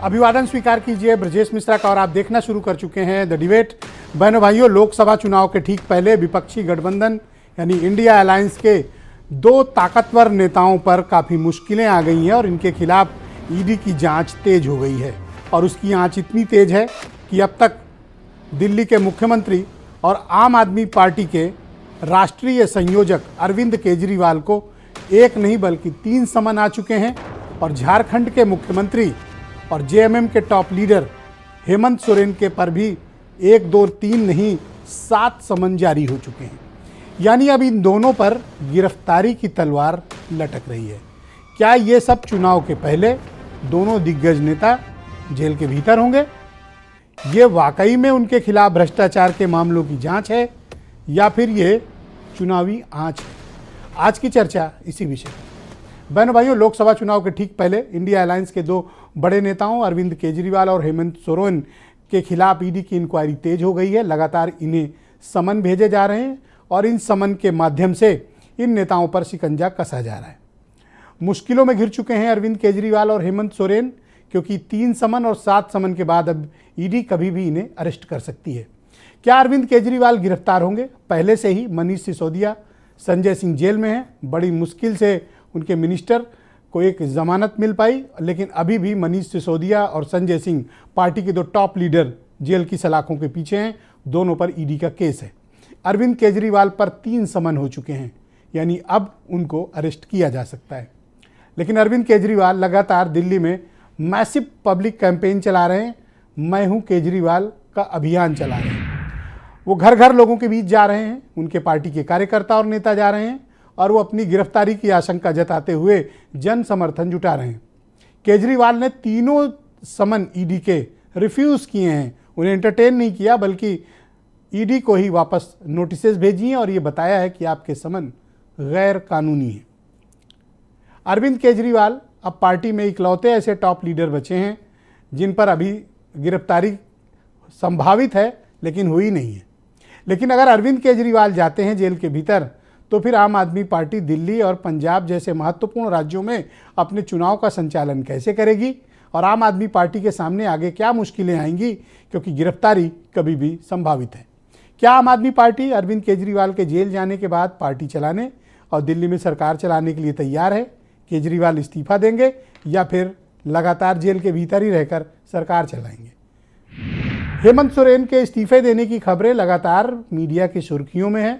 अभिवादन स्वीकार कीजिए ब्रजेश मिश्रा का और आप देखना शुरू कर चुके हैं द डिबेट। बहनों भाइयों, लोकसभा चुनाव के ठीक पहले विपक्षी गठबंधन यानी इंडिया अलायंस के दो ताकतवर नेताओं पर काफ़ी मुश्किलें आ गई हैं और इनके खिलाफ ईडी की जांच तेज हो गई है। और उसकी आंच इतनी तेज है कि अब तक दिल्ली के मुख्यमंत्री और आम आदमी पार्टी के राष्ट्रीय संयोजक अरविंद केजरीवाल को एक नहीं बल्कि 3 समन आ चुके हैं और झारखंड के मुख्यमंत्री और जेएमएम के टॉप लीडर हेमंत सोरेन के पर भी 1, 2, 3 नहीं 7 समन जारी हो चुके हैं। यानी अब इन दोनों पर गिरफ्तारी की तलवार लटक रही है। क्या ये सब चुनाव के पहले दोनों दिग्गज नेता जेल के भीतर होंगे? ये वाकई में उनके खिलाफ भ्रष्टाचार के मामलों की जांच है या फिर ये चुनावी आंच है? आज की चर्चा इसी विषय पर। बहनों भाइयों, लोकसभा चुनाव के ठीक पहले इंडिया अलायंस के दो बड़े नेताओं अरविंद केजरीवाल और हेमंत सोरेन के खिलाफ ईडी की इंक्वायरी तेज हो गई है। लगातार इन्हें समन भेजे जा रहे हैं और इन समन के माध्यम से इन नेताओं पर शिकंजा कसा जा रहा है। मुश्किलों में घिर चुके हैं अरविंद केजरीवाल और हेमंत सोरेन, क्योंकि 3 समन और 7 समन के बाद अब ईडी कभी भी इन्हें अरेस्ट कर सकती है। क्या अरविंद केजरीवाल गिरफ्तार होंगे? पहले से ही मनीष सिसोदिया, संजय सिंह जेल में हैं। बड़ी मुश्किल से उनके मिनिस्टर को एक जमानत मिल पाई, लेकिन अभी भी मनीष सिसोदिया और संजय सिंह पार्टी के दो टॉप लीडर जेल की सलाखों के पीछे हैं। दोनों पर ईडी का केस है। अरविंद केजरीवाल पर 3 समन हो चुके हैं, यानी अब उनको अरेस्ट किया जा सकता है। लेकिन अरविंद केजरीवाल लगातार दिल्ली में मैसिव पब्लिक कैंपेन चला रहे हैं। मैं हूं केजरीवाल का अभियान चला रहे हैं। वो घर घर लोगों के बीच जा रहे हैं, उनके पार्टी के कार्यकर्ता और नेता जा रहे हैं और वो अपनी गिरफ्तारी की आशंका जताते हुए जन समर्थन जुटा रहे हैं। केजरीवाल ने तीनों समन ईडी के रिफ्यूज़ किए हैं, उन्हें एंटरटेन नहीं किया, बल्कि ईडी को ही वापस नोटिसेस भेजी हैं और ये बताया है कि आपके समन गैर कानूनी है। अरविंद केजरीवाल अब पार्टी में इकलौते ऐसे टॉप लीडर बचे हैं जिन पर अभी गिरफ्तारी संभावित है लेकिन हुई नहीं है। लेकिन अगर अरविंद केजरीवाल जाते हैं जेल के भीतर तो फिर आम आदमी पार्टी दिल्ली और पंजाब जैसे महत्वपूर्ण राज्यों में अपने चुनाव का संचालन कैसे करेगी और आम आदमी पार्टी के सामने आगे क्या मुश्किलें आएंगी, क्योंकि गिरफ्तारी कभी भी संभावित है। क्या आम आदमी पार्टी अरविंद केजरीवाल के जेल जाने के बाद पार्टी चलाने और दिल्ली में सरकार चलाने के लिए तैयार है? केजरीवाल इस्तीफा देंगे या फिर लगातार जेल के भीतर ही रहकर सरकार चलाएंगे? हेमंत सोरेन के इस्तीफे देने की खबरें लगातार मीडिया की सुर्खियों में हैं,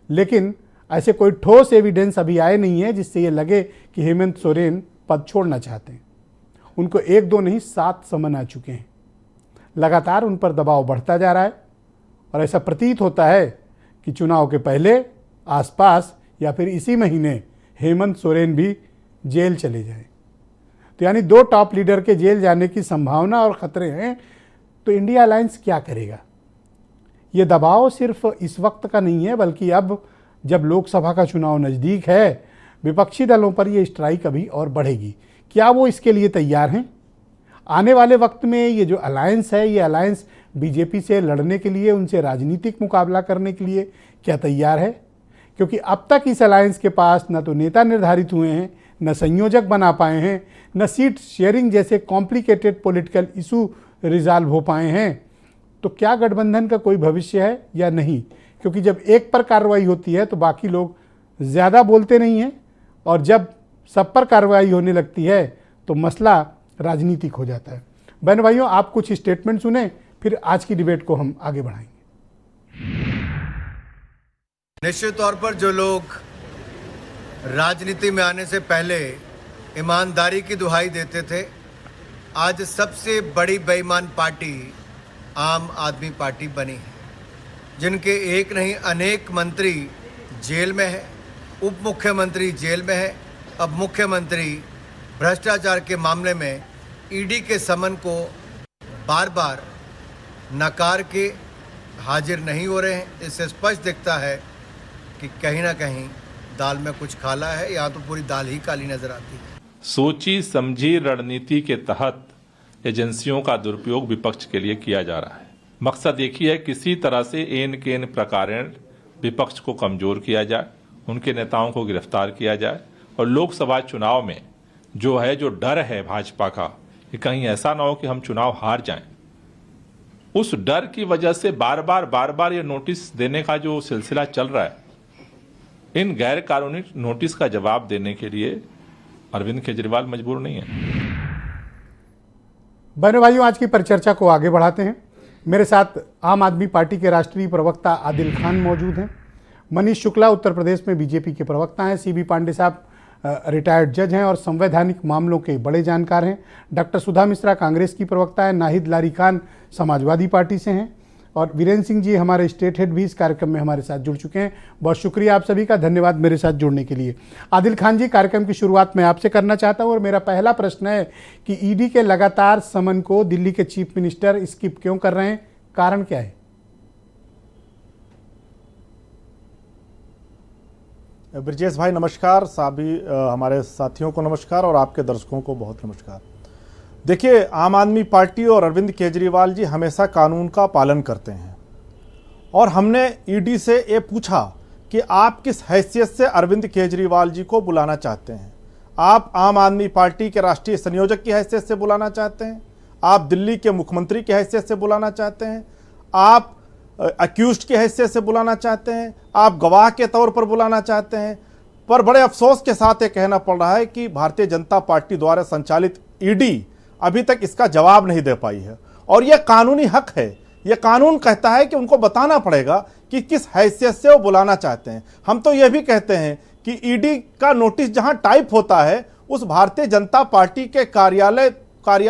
लेकिन ऐसे कोई ठोस एविडेंस अभी आए नहीं है जिससे ये लगे कि हेमंत सोरेन पद छोड़ना चाहते हैं। उनको 1, 2 नहीं 7 समन आ चुके हैं। लगातार उन पर दबाव बढ़ता जा रहा है और ऐसा प्रतीत होता है कि चुनाव के पहले, आसपास या फिर इसी महीने हेमंत सोरेन भी जेल चले जाएं। तो यानी 2 टॉप लीडर के जेल जाने की संभावना और खतरे हैं। तो इंडिया अलायंस क्या करेगा? ये दबाव सिर्फ इस वक्त का नहीं है, बल्कि अब जब लोकसभा का चुनाव नज़दीक है, विपक्षी दलों पर ये स्ट्राइक अभी और बढ़ेगी। क्या वो इसके लिए तैयार हैं? आने वाले वक्त में ये जो अलायंस है, ये अलायंस बीजेपी से लड़ने के लिए, उनसे राजनीतिक मुकाबला करने के लिए क्या तैयार है? क्योंकि अब तक इस अलायंस के पास न तो नेता निर्धारित हुए हैं, न संयोजक बना पाए हैं, न सीट शेयरिंग जैसे कॉम्प्लिकेटेड पॉलिटिकल इशू रिजॉल्व हो पाए हैं। तो क्या गठबंधन का कोई भविष्य है या नहीं? क्योंकि जब एक पर कार्रवाई होती है तो बाकी लोग ज़्यादा बोलते नहीं हैं, और जब सब पर कार्रवाई होने लगती है तो मसला राजनीतिक हो जाता है। बहन भाइयों, आप कुछ स्टेटमेंट सुने, फिर आज की डिबेट को हम आगे बढ़ाएंगे। निश्चित तौर पर जो लोग राजनीति में आने से पहले ईमानदारी की दुहाई देते थे, आज सबसे बड़ी बेईमान पार्टी आम आदमी पार्टी बनी है, जिनके एक नहीं अनेक मंत्री जेल में है, उप मुख्यमंत्री जेल में है। अब मुख्यमंत्री भ्रष्टाचार के मामले में ईडी के समन को बार बार नकार के हाजिर नहीं हो रहे हैं। इससे स्पष्ट दिखता है कि कहीं ना कहीं दाल में कुछ काला है, या तो पूरी दाल ही काली नजर आती है। सोची समझी रणनीति के तहत एजेंसियों का दुरुपयोग विपक्ष के लिए किया जा रहा है। मकसद एक ही है, किसी तरह से एन केन प्रकारेण विपक्ष को कमजोर किया जाए, उनके नेताओं को गिरफ्तार किया जाए और लोकसभा चुनाव में जो डर है भाजपा का कि कहीं ऐसा ना हो कि हम चुनाव हार जाएं। उस डर की वजह से बार बार ये नोटिस देने का जो सिलसिला चल रहा है, इन गैर कानूनी नोटिस का जवाब देने के लिए अरविंद केजरीवाल मजबूर नहीं है। बहनों भाइयों, आज की परिचर्चा को आगे बढ़ाते हैं। मेरे साथ आम आदमी पार्टी के राष्ट्रीय प्रवक्ता आदिल खान मौजूद हैं। मनीष शुक्ला उत्तर प्रदेश में बीजेपी के प्रवक्ता हैं। सीबी पांडे साहब रिटायर्ड जज हैं और संवैधानिक मामलों के बड़े जानकार हैं। डॉक्टर सुधा मिश्रा कांग्रेस की प्रवक्ता है। नाहिद लारी खान समाजवादी पार्टी से हैं और वीरेंद्र सिंह जी हमारे स्टेट हेड भी इस कार्यक्रम में हमारे साथ जुड़ चुके हैं। बहुत शुक्रिया आप सभी का, धन्यवाद मेरे साथ जुड़ने के लिए। आदिल खान जी, कार्यक्रम की शुरुआत मैं आपसे करना चाहता हूं और मेरा पहला प्रश्न है कि ईडी के लगातार समन को दिल्ली के चीफ मिनिस्टर स्किप क्यों कर रहे हैं, कारण क्या है? ब्रजेश भाई नमस्कार, सभी हमारे साथियों को नमस्कार और आपके दर्शकों को बहुत नमस्कार। देखिए, आम आदमी पार्टी और अरविंद केजरीवाल जी हमेशा कानून का पालन करते हैं और हमने ईडी से ये पूछा कि आप किस हैसियत से अरविंद केजरीवाल जी को बुलाना चाहते हैं। आप आम आदमी पार्टी के राष्ट्रीय संयोजक की हैसियत से बुलाना चाहते हैं, आप दिल्ली के मुख्यमंत्री की हैसियत से बुलाना चाहते हैं, आप अक्यूज्ड की हैसियत से बुलाना चाहते हैं, आप गवाह के तौर पर बुलाना चाहते हैं। पर बड़े अफसोस के साथ ये कहना पड़ रहा है कि भारतीय जनता पार्टी द्वारा संचालित ईडी अभी तक इसका जवाब नहीं दे पाई है और यह कानूनी हक है। यह कानून कहता है कि उनको बताना पड़ेगा कि किस हैसियत से वो बुलाना चाहते हैं। हम तो यह भी कहते हैं कि ईडी का नोटिस जहां टाइप होता है उस भारतीय जनता पार्टी के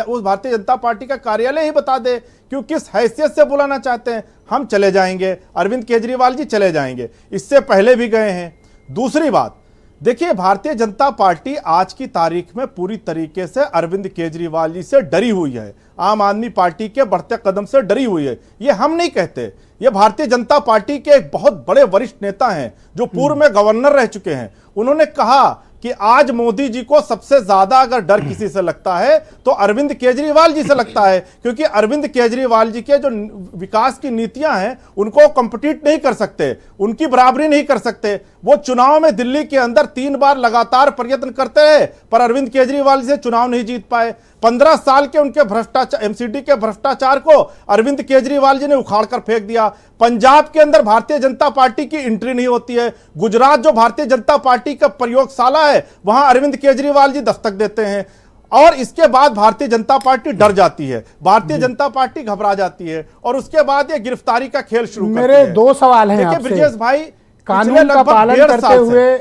उस भारतीय जनता पार्टी का कार्यालय ही बता दे कि वो किस हैसियत से बुलाना चाहते हैं। हम चले जाएंगे, अरविंद केजरीवाल जी चले जाएंगे, इससे पहले भी गए हैं। दूसरी बात, देखिए, भारतीय जनता पार्टी आज की तारीख में पूरी तरीके से अरविंद केजरीवाल जी से डरी हुई है, आम आदमी पार्टी के बढ़ते कदम से डरी हुई है। ये हम नहीं कहते, ये भारतीय जनता पार्टी के एक बहुत बड़े वरिष्ठ नेता हैं जो पूर्व में गवर्नर रह चुके हैं। उन्होंने कहा कि आज मोदी जी को सबसे ज्यादा अगर डर किसी से लगता है तो अरविंद केजरीवाल जी से लगता है, क्योंकि अरविंद केजरीवाल जी के जो विकास की नीतियां हैं उनको कम्पिटिट नहीं कर सकते, उनकी बराबरी नहीं कर सकते। वो चुनाव में दिल्ली के अंदर 3 बार लगातार प्रयत्न करते रहे पर अरविंद केजरीवाल जी से चुनाव नहीं जीत पाए। 15 साल के उनके भ्रष्टाचार, एमसीडी के भ्रष्टाचार को अरविंद केजरीवाल जी ने उखाड़ कर फेंक दिया। पंजाब के अंदर भारतीय जनता पार्टी की एंट्री नहीं होती है। गुजरात जो भारतीय जनता पार्टी का प्रयोगशाला है वहां अरविंद केजरीवाल जी दस्तक देते हैं और इसके बाद भारतीय जनता पार्टी डर जाती है, भारतीय जनता पार्टी घबरा जाती है और उसके बाद ये गिरफ्तारी का खेल शुरू करती है। मेरे 2 सवाल हैं आपसे। ब्रजेश भाई, कानून का पालन करते हुए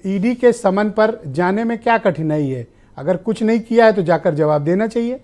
ईडी के समन पर जाने में क्या कठिनाई है? अगर कुछ नहीं किया है तो जाकर जवाब देना चाहिए।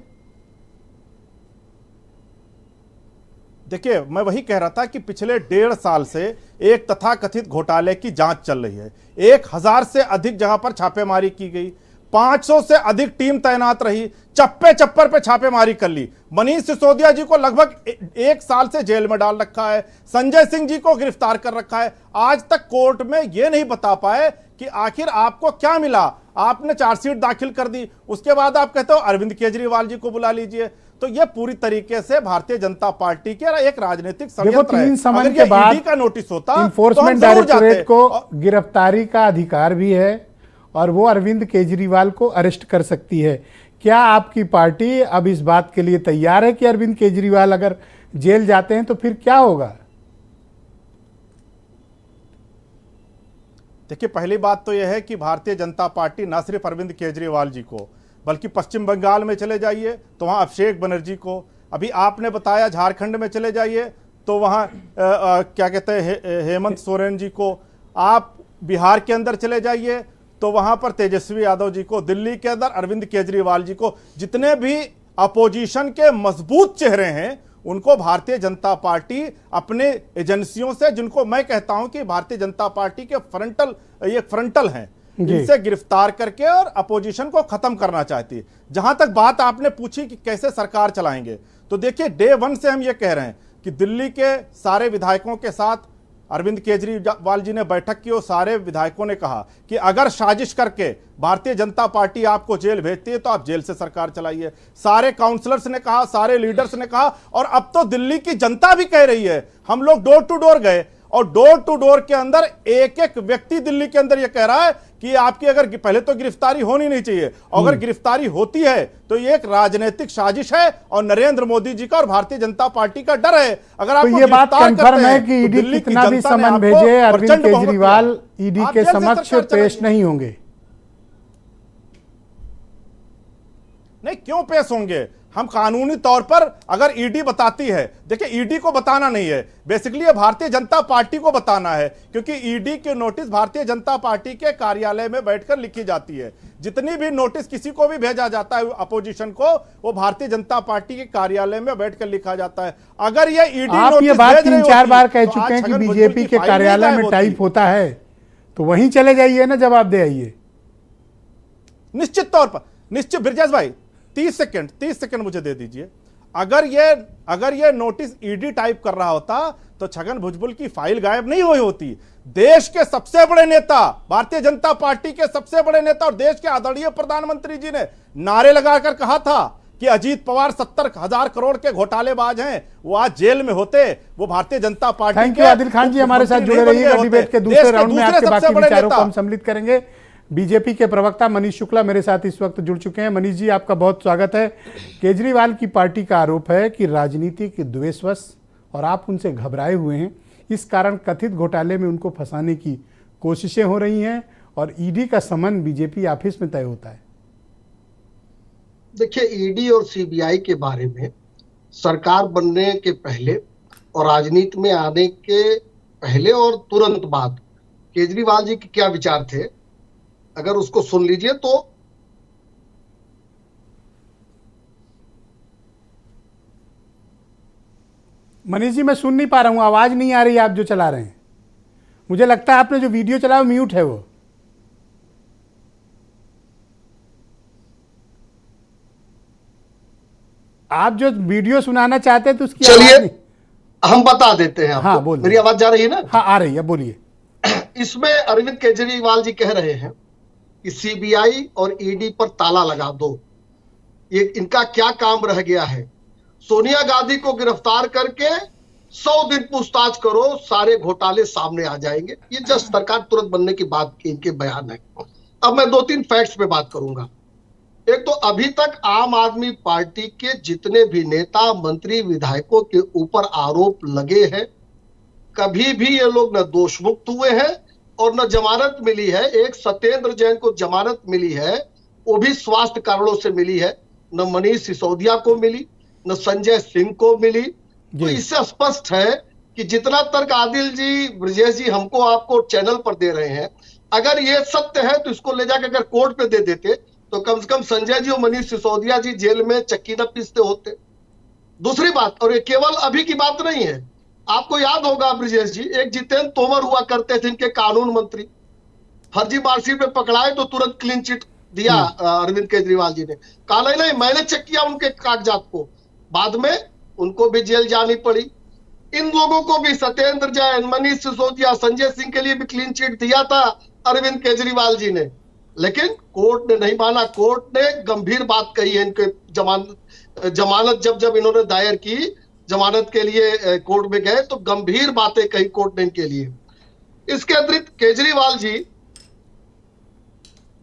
देखिए, मैं वही कह रहा था कि पिछले 1.5 साल से एक तथाकथित घोटाले की जांच चल रही है। 1000 से अधिक जगह पर छापेमारी की गई, 500 से अधिक टीम तैनात रही, चप्पे चप्पर पे छापेमारी कर ली। मनीष सिसोदिया जी को लगभग 1 साल से जेल में डाल रखा है, संजय सिंह जी को गिरफ्तार कर रखा है। आज तक कोर्ट में यह नहीं बता पाए कि आखिर आपको क्या मिला। आपने चार्जशीट दाखिल कर दी, उसके बाद आप कहते हो अरविंद केजरीवाल जी को बुला लीजिए। तो यह पूरी तरीके से भारतीय जनता पार्टी के एक राजनीतिक षड्यंत्र है। 3 समन के बाद ईडी का नोटिस होता इन्फोर्समेंट डायरेक्टोरेट को गिरफ्तारी का अधिकार भी है और वो अरविंद केजरीवाल को अरेस्ट कर सकती है। क्या आपकी पार्टी अब इस बात के लिए तैयार है कि अरविंद केजरीवाल अगर जेल जाते हैं तो फिर क्या होगा? देखिए, पहली बात तो यह है कि भारतीय जनता पार्टी न सिर्फ अरविंद केजरीवाल जी को बल्कि पश्चिम बंगाल में चले जाइए तो वहां अभिषेक बनर्जी को, अभी आपने बताया झारखंड में चले जाइए तो वहां क्या कहते हैं हेमंत सोरेन जी को, आप बिहार के अंदर चले जाइए तो वहां पर तेजस्वी यादव जी को, दिल्ली के अंदर अरविंद केजरीवाल जी को। जितने भी अपोजिशन के मजबूत चेहरे हैं उनको भारतीय जनता पार्टी अपने एजेंसियों से, जिनको मैं कहता हूं कि भारतीय जनता पार्टी के फ्रंटल हैं, इनसे गिरफ्तार करके और अपोजिशन को खत्म करना चाहती है। जहां तक बात आपने पूछी कि कैसे सरकार चलाएंगे, तो देखिए, डे 1 से हम ये कह रहे हैं कि दिल्ली के सारे विधायकों के साथ अरविंद केजरीवाल जी ने बैठक की और सारे विधायकों ने कहा कि अगर साजिश करके भारतीय जनता पार्टी आपको जेल भेजती है तो आप जेल से सरकार चलाइए। सारे काउंसलर्स ने कहा, सारे लीडर्स ने कहा और अब तो दिल्ली की जनता भी कह रही है। हम लोग डोर टू डोर गए और डोर टू डोर के अंदर एक एक व्यक्ति दिल्ली के अंदर यह कह रहा है कि आपकी अगर पहले तो गिरफ्तारी होनी नहीं चाहिए, अगर गिरफ्तारी होती है तो ये एक राजनीतिक साजिश है और नरेंद्र मोदी जी का और भारतीय जनता पार्टी का डर है। अगर आप तो ये बात कंफर्म है कि ईडी कितना भी समन भेजे, अरविंद केजरीवाल ईडी के समक्ष पेश नहीं होंगे? नहीं, क्यों पेश होंगे? हम कानूनी तौर पर अगर ईडी बताती है, देखिए ईडी को बताना नहीं है, बेसिकली ये भारतीय जनता पार्टी को बताना है, क्योंकि ईडी की नोटिस भारतीय जनता पार्टी के कार्यालय में बैठकर लिखी जाती है। जितनी भी नोटिस किसी को भी भेजा जाता है अपोजिशन को, वो भारतीय जनता पार्टी के कार्यालय में बैठकर लिखा जाता है। अगर ये ईडी आप ये बात 3-4 बार कह चुके हैं कि बीजेपी के कार्यालय में टाइप होता है, तो वहीं चले जाइए ना, जवाब दे आइए। निश्चित तौर पर, निश्चित। ब्रजेश भाई 30 सेकंड मुझे दे दीजिए। अगर ये नोटिस ईडी टाइप कर रहा होता तो छगन भुजबल की फाइल गायब नहीं हुई होती। देश के सबसे बड़े नेता, भारतीय जनता पार्टी के सबसे बड़े नेता और देश के आदरणीय प्रधानमंत्री जी ने नारे लगाकर कहा था कि अजीत पवार 70,000 करोड़ के घोटालेबाज हैं, वो आज जेल में होते, वो भारतीय जनता पार्टी। थैंक यू आदिल खान जी, हमारे साथ जुड़े रहिएगा। डिबेट के दूसरे राउंड में आपके बाकी विचारों को हम सम्मिलित करेंगे। बीजेपी के प्रवक्ता मनीष शुक्ला मेरे साथ इस वक्त जुड़ चुके हैं। मनीष जी, आपका बहुत स्वागत है। केजरीवाल की पार्टी का आरोप है कि राजनीति के द्वेषवश और आप उनसे घबराए हुए हैं, इस कारण कथित घोटाले में उनको फंसाने की कोशिशें हो रही हैं और ईडी का समन बीजेपी ऑफिस में तय होता है। देखिए, ईडी और सीबीआई के बारे में सरकार बनने के पहले और राजनीति में आने के पहले और तुरंत बाद केजरीवाल जी के क्या विचार थे, अगर उसको सुन लीजिए तो मनीष जी, मैं सुन नहीं पा रहा हूं, आवाज नहीं आ रही आप जो चला रहे हैं। मुझे लगता है आपने जो वीडियो चलाया म्यूट है। वो आप जो वीडियो सुनाना चाहते हैं तो उसकी चलिए हम बता देते हैं आपको। हाँ, बोलिए। मेरी आवाज जा रही है ना? हाँ, आ रही है, बोलिए। इसमें अरविंद केजरीवाल जी कह रहे हैं कि सीबीआई और ईडी पर ताला लगा दो। ये इनका क्या काम रह गया है? सोनिया गांधी को गिरफ्तार करके 100 दिन पूछताछ करो, सारे घोटाले सामने आ जाएंगे। ये जस्ट सरकार तुरंत बनने की बात की इनके बयान है। अब मैं 2-3 फैक्ट्स पे बात करूंगा। एक तो अभी तक आम आदमी पार्टी के जितने भी नेता, मंत्री, विधायकों के ऊपर आरोप लगे हैं, कभी भी ये लोग न दोष मुक्त हुए हैं और न जमानत मिली है। एक सत्येंद्र जैन को जमानत मिली है, वो भी स्वास्थ्य कारणों से मिली है। न मनीष सिसोदिया को मिली, न संजय सिंह को मिली। तो इससे स्पष्ट है कि जितना तर्क आदिल जी, ब्रजेश जी हमको आपको चैनल पर दे रहे हैं, अगर ये सत्य है तो इसको ले जाकर अगर कोर्ट पे दे देते तो कम से कम संजय जी और मनीष सिसोदिया जी जेल में चक्की न पीसते होते। दूसरी बात, और ये केवल अभी की बात नहीं है, आपको याद होगा ब्रजेश जी, एक जितेंद्र तोमर हुआ करते थे इनके कानून मंत्री, फर्जी मार्कशीट में पकड़ाए तो तुरंत क्लीन चिट दिया अरविंद केजरीवाल जी ने। कहा नहीं मैंने चेक किया उनके कागजात को, बाद में उनको भी जेल जानी पड़ी। इन लोगों को भी, सत्येंद्र जैन, मनीष सिसोदिया, संजय सिंह के लिए भी क्लीन चिट दिया था अरविंद केजरीवाल जी ने, लेकिन कोर्ट ने नहीं माना। कोर्ट ने गंभीर बात कही है इनके जमानत जब इन्होंने दायर की, जमानत के लिए कोर्ट में गए तो गंभीर बातें कही कोर्ट ने इनके लिए। इसके अतिरिक्त केजरीवाल जी,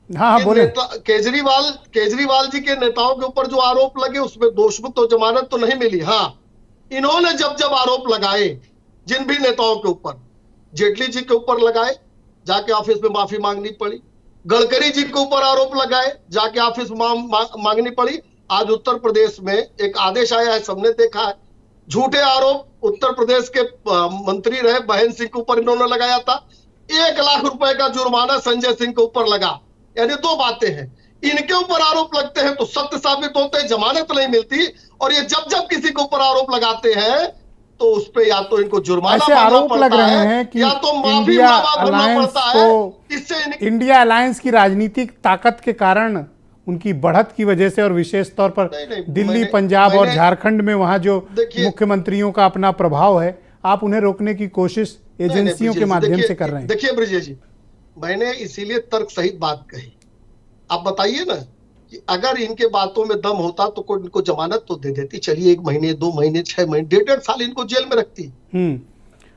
हाँ, बोले। केजरीवाल जी के नेताओं के ऊपर जो आरोप लगे उसमें दोषमुक्त तो जमानत तो नहीं मिली। हाँ, इन्होंने जब आरोप लगाए जिन भी नेताओं के ऊपर, जेटली जी के ऊपर लगाए, जाके ऑफिस में माफी मांगनी पड़ी। गडकरी जी के ऊपर आरोप लगाए, जाके ऑफिस में मांगनी पड़ी। आज उत्तर प्रदेश में एक आदेश आया है, सबने देखा है, झूठे आरोप उत्तर प्रदेश के मंत्री रहे बहन सिंह के ऊपर इन्होंने लगाया था। 1 लाख रुपए का जुर्माना संजय सिंह के ऊपर लगा। यानी 2 बातें हैं, इनके ऊपर आरोप लगते हैं तो सत्य साबित होते हैं, जमानत नहीं मिलती, और ये जब किसी के ऊपर आरोप लगाते हैं तो उस पे या तो इनको जुर्माना भरना आरोप लग पड़ता रहे है हैं कि या तो माफी इंडिया भरना अलायंस पड़ता है। को, इससे इंडिया अलायंस की राजनीतिक ताकत के कारण, उनकी बढ़त की वजह से, और विशेष तौर पर दिल्ली, पंजाब और झारखंड में वहां जो मुख्यमंत्रियों का अपना प्रभाव है, आप उन्हें रोकने की कोशिश एजेंसियों के माध्यम से कर रहे हैं। देखिए ब्रजेश जी, मैंने इसीलिए तर्क सहित बात कही। आप बताइए ना कि अगर इनके बातों में दम होता तो कोई इनको जमानत तो दे देती। चलिए 1 महीने, 2 महीने, 6 महीने, 1.5 साल इनको जेल में रखती।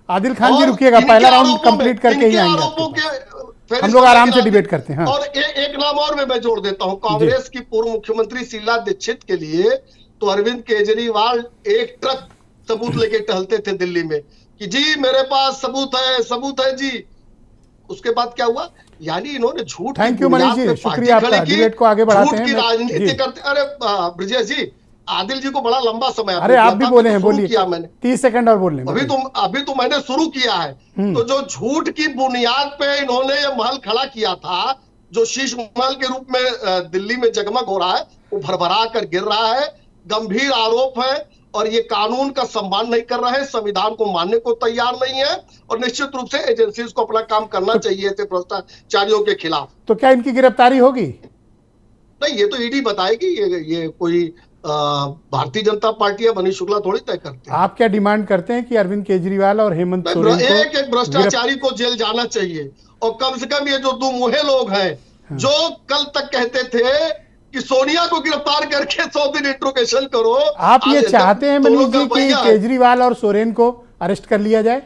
आदिल खान जी और रुकिएगा, इनके पहला राउंड आरोपों में- कंप्लीट करके ही इनके आएंगे आरोपों आपके पास। के हम लोग आराम से डिबेट करते हैं। हाँ। और एक नाम और मैं जोड़ देता हूं, कांग्रेस की पूर्व मुख्यमंत्री शीला दीक्षित के लिए तो अरविंद केजरीवाल एक ट्रक सबूत लेके टहलते थे दिल्ली में कि जी मेरे पास सबूत है जी। उसके बाद क्या हुआ? यानी इन्होंने झूठ की थैंक यू मनीष बुनियाद जी, पे शुक्रिया पार्टी आपका। खड़ी की, डिबेट को आगे बढ़ाते झूठ हैं। की राजनीति जी। करते। अरे ब्रजेश जी, आदिल जी को बड़ा लंबा समय अरे आप भी बोले हैं, शुरू बोलिए। किया मैंने 30 सेकंड और बोल लें। अभी तो मैंने शुरू किया है। तो जो झूठ की बुनियाद पे इन्होंने ये महल खड़ा किया था, जो शीश महल के रूप में दिल्ली में जगमग हो रहा है, वो भरभरा कर गिर रहा है। गंभीर आरोप है और ये कानून का सम्मान नहीं कर रहे हैं, संविधान को मानने को तैयार नहीं है और निश्चित रूप से एजेंसीज को अपना काम करना चाहिए थे भ्रष्टाचारियों के खिलाफ। तो क्या इनकी गिरफ्तारी होगी? नहीं, ये तो ईडी बताएगी। ये कोई भारतीय जनता पार्टी या मनीष शुक्ला थोड़ी तय करते हैं। आप क्या डिमांड करते हैं कि अरविंद केजरीवाल और हेमंत सोरेन को एक भ्रष्टाचारी को जेल जाना चाहिए और कम से कम ये जो दो मुहे लोग हैं जो कल तक कहते थे कि सोनिया को गिरफ्तार करके 100 दिन इंट्रोगेशन करो, आप ये चाहते हैं मनीष जी कि केजरीवाल और सोरेन को अरेस्ट कर लिया जाए?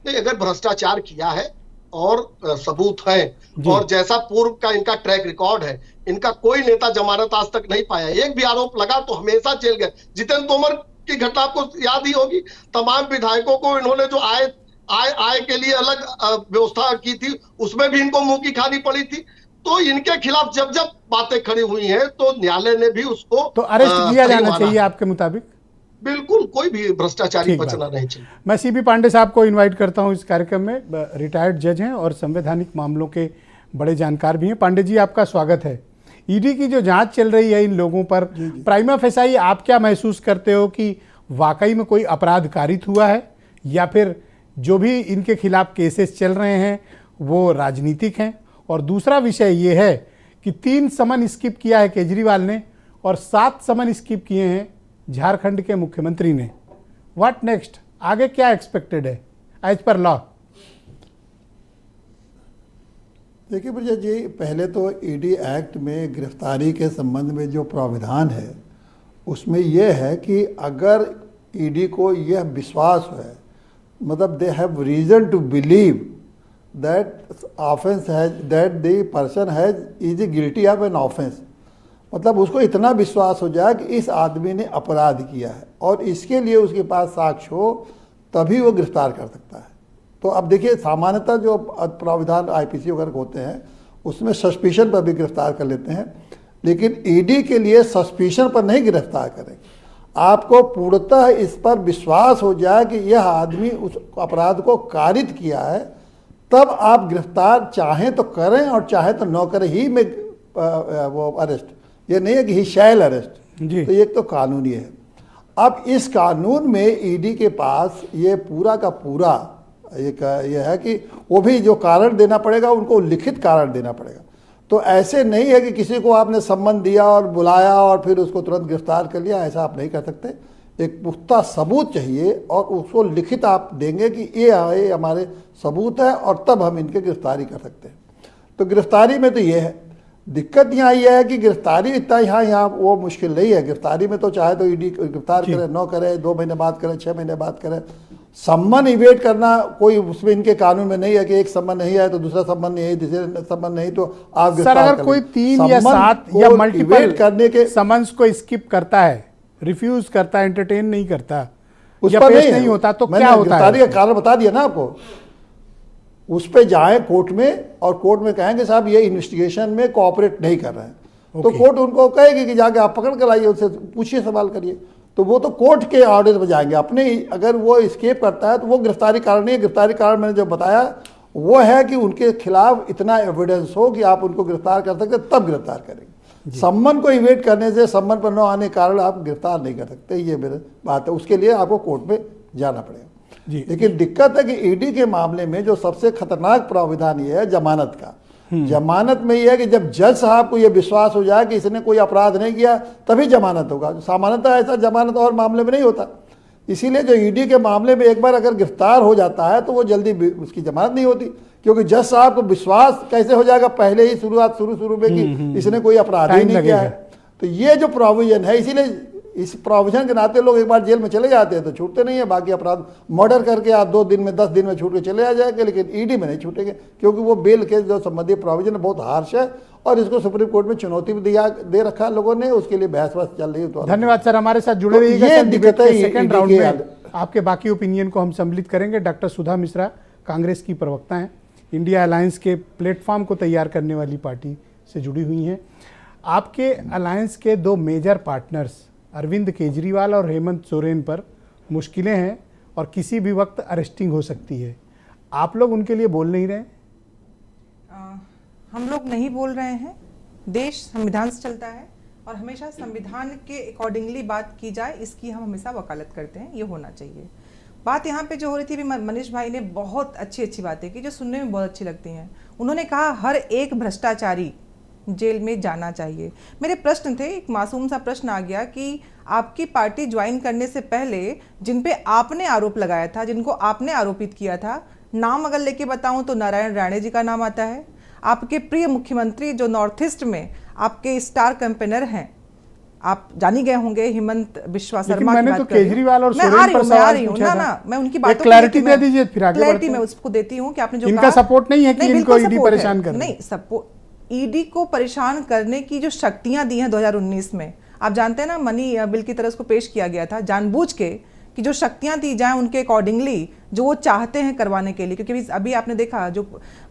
नहीं, अगर भ्रष्टाचार किया है और सबूत है और जैसा पूर्व का इनका ट्रैक रिकॉर्ड है, इनका कोई नेता जमानत आज तक नहीं पाया। एक भी आरोप लगा तो हमेशा जेल गए। जितेंद्र तोमर की घटना आपको याद ही होगी, तमाम विधायकों को इन्होंने जो आय के लिए अलग व्यवस्था की थी, उसमें भी इनको मुंह की खानी पड़ी थी। तो इनके खिलाफ जब जब बातें खड़ी हुई हैं तो न्यायालय ने भी उसको तो अरेस्ट किया जाना चाहिए आपके मुताबिक? बिल्कुल, कोई भी भ्रष्टाचारी बचना नहीं चाहिए। मैं सीबी पांडे साहब को इनवाइट करता हूं इस कार्यक्रम में। रिटायर्ड जज हैं और संवैधानिक मामलों के बड़े जानकार भी हैं। पांडे जी, आपका स्वागत है। ईडी की जो जांच चल रही है इन लोगों पर, प्राइमा फेसाई आप क्या महसूस करते हो कि वाकई में कोई अपराध कारित हुआ है या फिर जो भी इनके खिलाफ केसेस चल रहे हैं वो राजनीतिक हैं? और दूसरा विषय ये है कि 3 समन स्किप किया है केजरीवाल ने और 7 समन स्किप किए हैं झारखंड के मुख्यमंत्री ने। What next? आगे क्या एक्सपेक्टेड है एज पर लॉ? देखिए ब्रजेश जी, पहले तो ईडी एक्ट में गिरफ्तारी के संबंध में जो प्राविधान है उसमें यह है कि अगर ईडी को यह विश्वास है, मतलब they have reason to believe that offence has that the person has is guilty of an offence, मतलब उसको इतना विश्वास हो जाए कि इस आदमी ने अपराध किया है और इसके लिए उसके पास साक्ष्य हो, तभी वो गिरफ्तार कर सकता है। तो अब देखिए, सामान्यतः जो प्राविधान आईपीसी वगैरह होते हैं उसमें सस्पिशन पर भी गिरफ्तार कर लेते हैं, लेकिन ईडी के लिए सस्पिशन पर नहीं गिरफ्तार करेंगे। आपको पूर्णतः इस पर विश्वास हो जाए कि यह आदमी उस अपराध को कारित किया है, तब आप गिरफ्तार चाहें तो करें और चाहे तो न करें ही में वो अरेस्ट। ये नहीं है कि ही शैल अरेस्ट। तो ये तो कानूनी है। अब इस कानून में ईडी के पास ये पूरा का पूरा ये है कि वो भी जो कारण देना पड़ेगा उनको लिखित कारण देना पड़ेगा। तो ऐसे नहीं है कि किसी को आपने सम्मन दिया और बुलाया और फिर उसको तुरंत गिरफ्तार कर लिया, ऐसा आप नहीं कर सकते। एक पुख्ता सबूत चाहिए और उसको लिखित आप देंगे कि ये हमारे सबूत है और तब हम इनके गिरफ्तारी कर सकते हैं। तो गिरफ्तारी में तो ये है। दिक्कत यहाँ यह है कि गिरफ्तारी इतना यहाँ वो मुश्किल नहीं है। गिरफ्तारी में तो चाहे तो ईडी गिरफ्तार करे, न करे, 2 महीने बाद करे, 6 महीने बाद करे। सम्मन इवेट करना कोई उसमें इनके कानून में नहीं है कि एक सम्मन नहीं आए तो दूसरा सम्मन नहीं है, तीसरे सम्मन नहीं तो आप सर अगर कोई 3 या 7 या मल्टीपल करने के समन्स को स्किप करता है, रिफ्यूज करता है, एंटरटेन नहीं करता, उस या पर पेश नहीं होता, तो क्या होता है? गिरफ्तारी का कारण बता दिया ना आपको। उस पे जाए कोर्ट में और कोर्ट में कहेंगे साहब ये इन्वेस्टिगेशन में कोऑपरेट नहीं कर रहे हैं, तो कोर्ट उनको कहेगी कि जाके आप पकड़ कर लाइए, उससे पूछिए, सवाल करिए। तो वो तो कोर्ट के ऑर्डर में जाएंगे अपने। अगर वो एस्केप करता है तो वो गिरफ्तारी कारण नहीं है। गिरफ्तारी कारण मैंने जो बताया वो है कि उनके खिलाफ इतना एविडेंस हो कि आप उनको गिरफ्तार कर सकते, तब गिरफ्तार करेंगे। सम्मन को इवेट करने से, सम्मन पर न आने के कारण आप गिरफ्तार नहीं कर सकते, ये मेरी बात है। उसके लिए आपको कोर्ट में जाना पड़ेगा। लेकिन दिक्कत है कि ईडी के मामले में जो सबसे खतरनाक प्राविधान ये है जमानत का। जमानत में यह है कि जब जज साहब को यह विश्वास हो जाए कि इसने कोई अपराध नहीं किया तभी जमानत होगा। सामान्यतः ऐसा जमानत और मामले में नहीं होता। इसीलिए जो ईडी के मामले में एक बार अगर गिरफ्तार हो जाता है तो वो जल्दी उसकी जमानत नहीं होती, क्योंकि जज साहब को विश्वास कैसे हो जाएगा पहले ही शुरू में कि इसने कोई अपराध ही नहीं किया है। तो ये जो प्रोविजन है, इसीलिए इस प्रोविजन के नाते लोग एक बार जेल में चले जाते हैं तो छूटते नहीं है। बाकी अपराध मर्डर करके आप 2 दिन में 10 दिन में छूट के चले आ जाएंगे, लेकिन ईडी में नहीं छूटेंगे, क्योंकि वो बेल के जो संबंधी प्रोविजन है बहुत हार्श है और इसको सुप्रीम कोर्ट में चुनौती भी दे रखा है लोगों ने, उसके लिए बहस चल रही है। तो धन्यवाद सर, हमारे साथ जुड़े रहिएगा। ये सर, डिबेट के दिक्कतें सेकंड ED राउंड के में आपके बाकी ओपिनियन को हम सम्मिलित करेंगे। डॉक्टर सुधा मिश्रा कांग्रेस की प्रवक्ता हैं, इंडिया अलायंस के प्लेटफॉर्म को तैयार करने वाली पार्टी से जुड़ी हुई हैं। आपके अलायंस के 2 मेजर पार्टनर्स अरविंद केजरीवाल और हेमंत सोरेन पर मुश्किलें हैं और किसी भी वक्त अरेस्टिंग हो सकती है। आप लोग उनके लिए बोल नहीं रहे? हम लोग नहीं बोल रहे हैं। देश संविधान से चलता है और हमेशा संविधान के अकॉर्डिंगली बात की जाए, इसकी हम हमेशा वकालत करते हैं, ये होना चाहिए। बात यहाँ पे जो हो रही थी, मनीष भाई ने बहुत अच्छी बातें की जो सुनने में बहुत अच्छी लगती हैं। उन्होंने कहा हर एक भ्रष्टाचारी जेल में जाना चाहिए। मेरे प्रश्न थे, एक मासूम सा प्रश्न आ गया कि आपकी पार्टी ज्वाइन करने से पहले जिन पे आपने आरोप लगाया था, जिनको आपने आरोपित किया था, नाम अगर लेके बताऊं तो नारायण राणे जी का नाम आता है। आपके प्रिय मुख्यमंत्री जो नॉर्थ ईस्ट में आपके स्टार कैंपेनर हैं, आप जानी गए होंगे, हेमंत बिश्वा शर्मा की बात कर रही हूं। केजरीवाल और सोरेन पर सवाल पूछा था। मैं उनकी बातों क्लैरिटी दे दीजिए, फिर आगे क्लैरिटी मैं उसको देती हूं कि आपने जो इनका सपोर्ट नहीं है कि इनको ईडी परेशान कर, नहीं सपोर्ट, ईडी को परेशान करने की जो शक्तियां दी हैं 2019 में, आप जानते हैं ना, मनी बिल की तरह उसको पेश किया गया था जानबूझ के कि जो शक्तियां दी जाएं उनके अकॉर्डिंगली जो वो चाहते हैं करवाने के लिए। क्योंकि अभी आपने देखा जो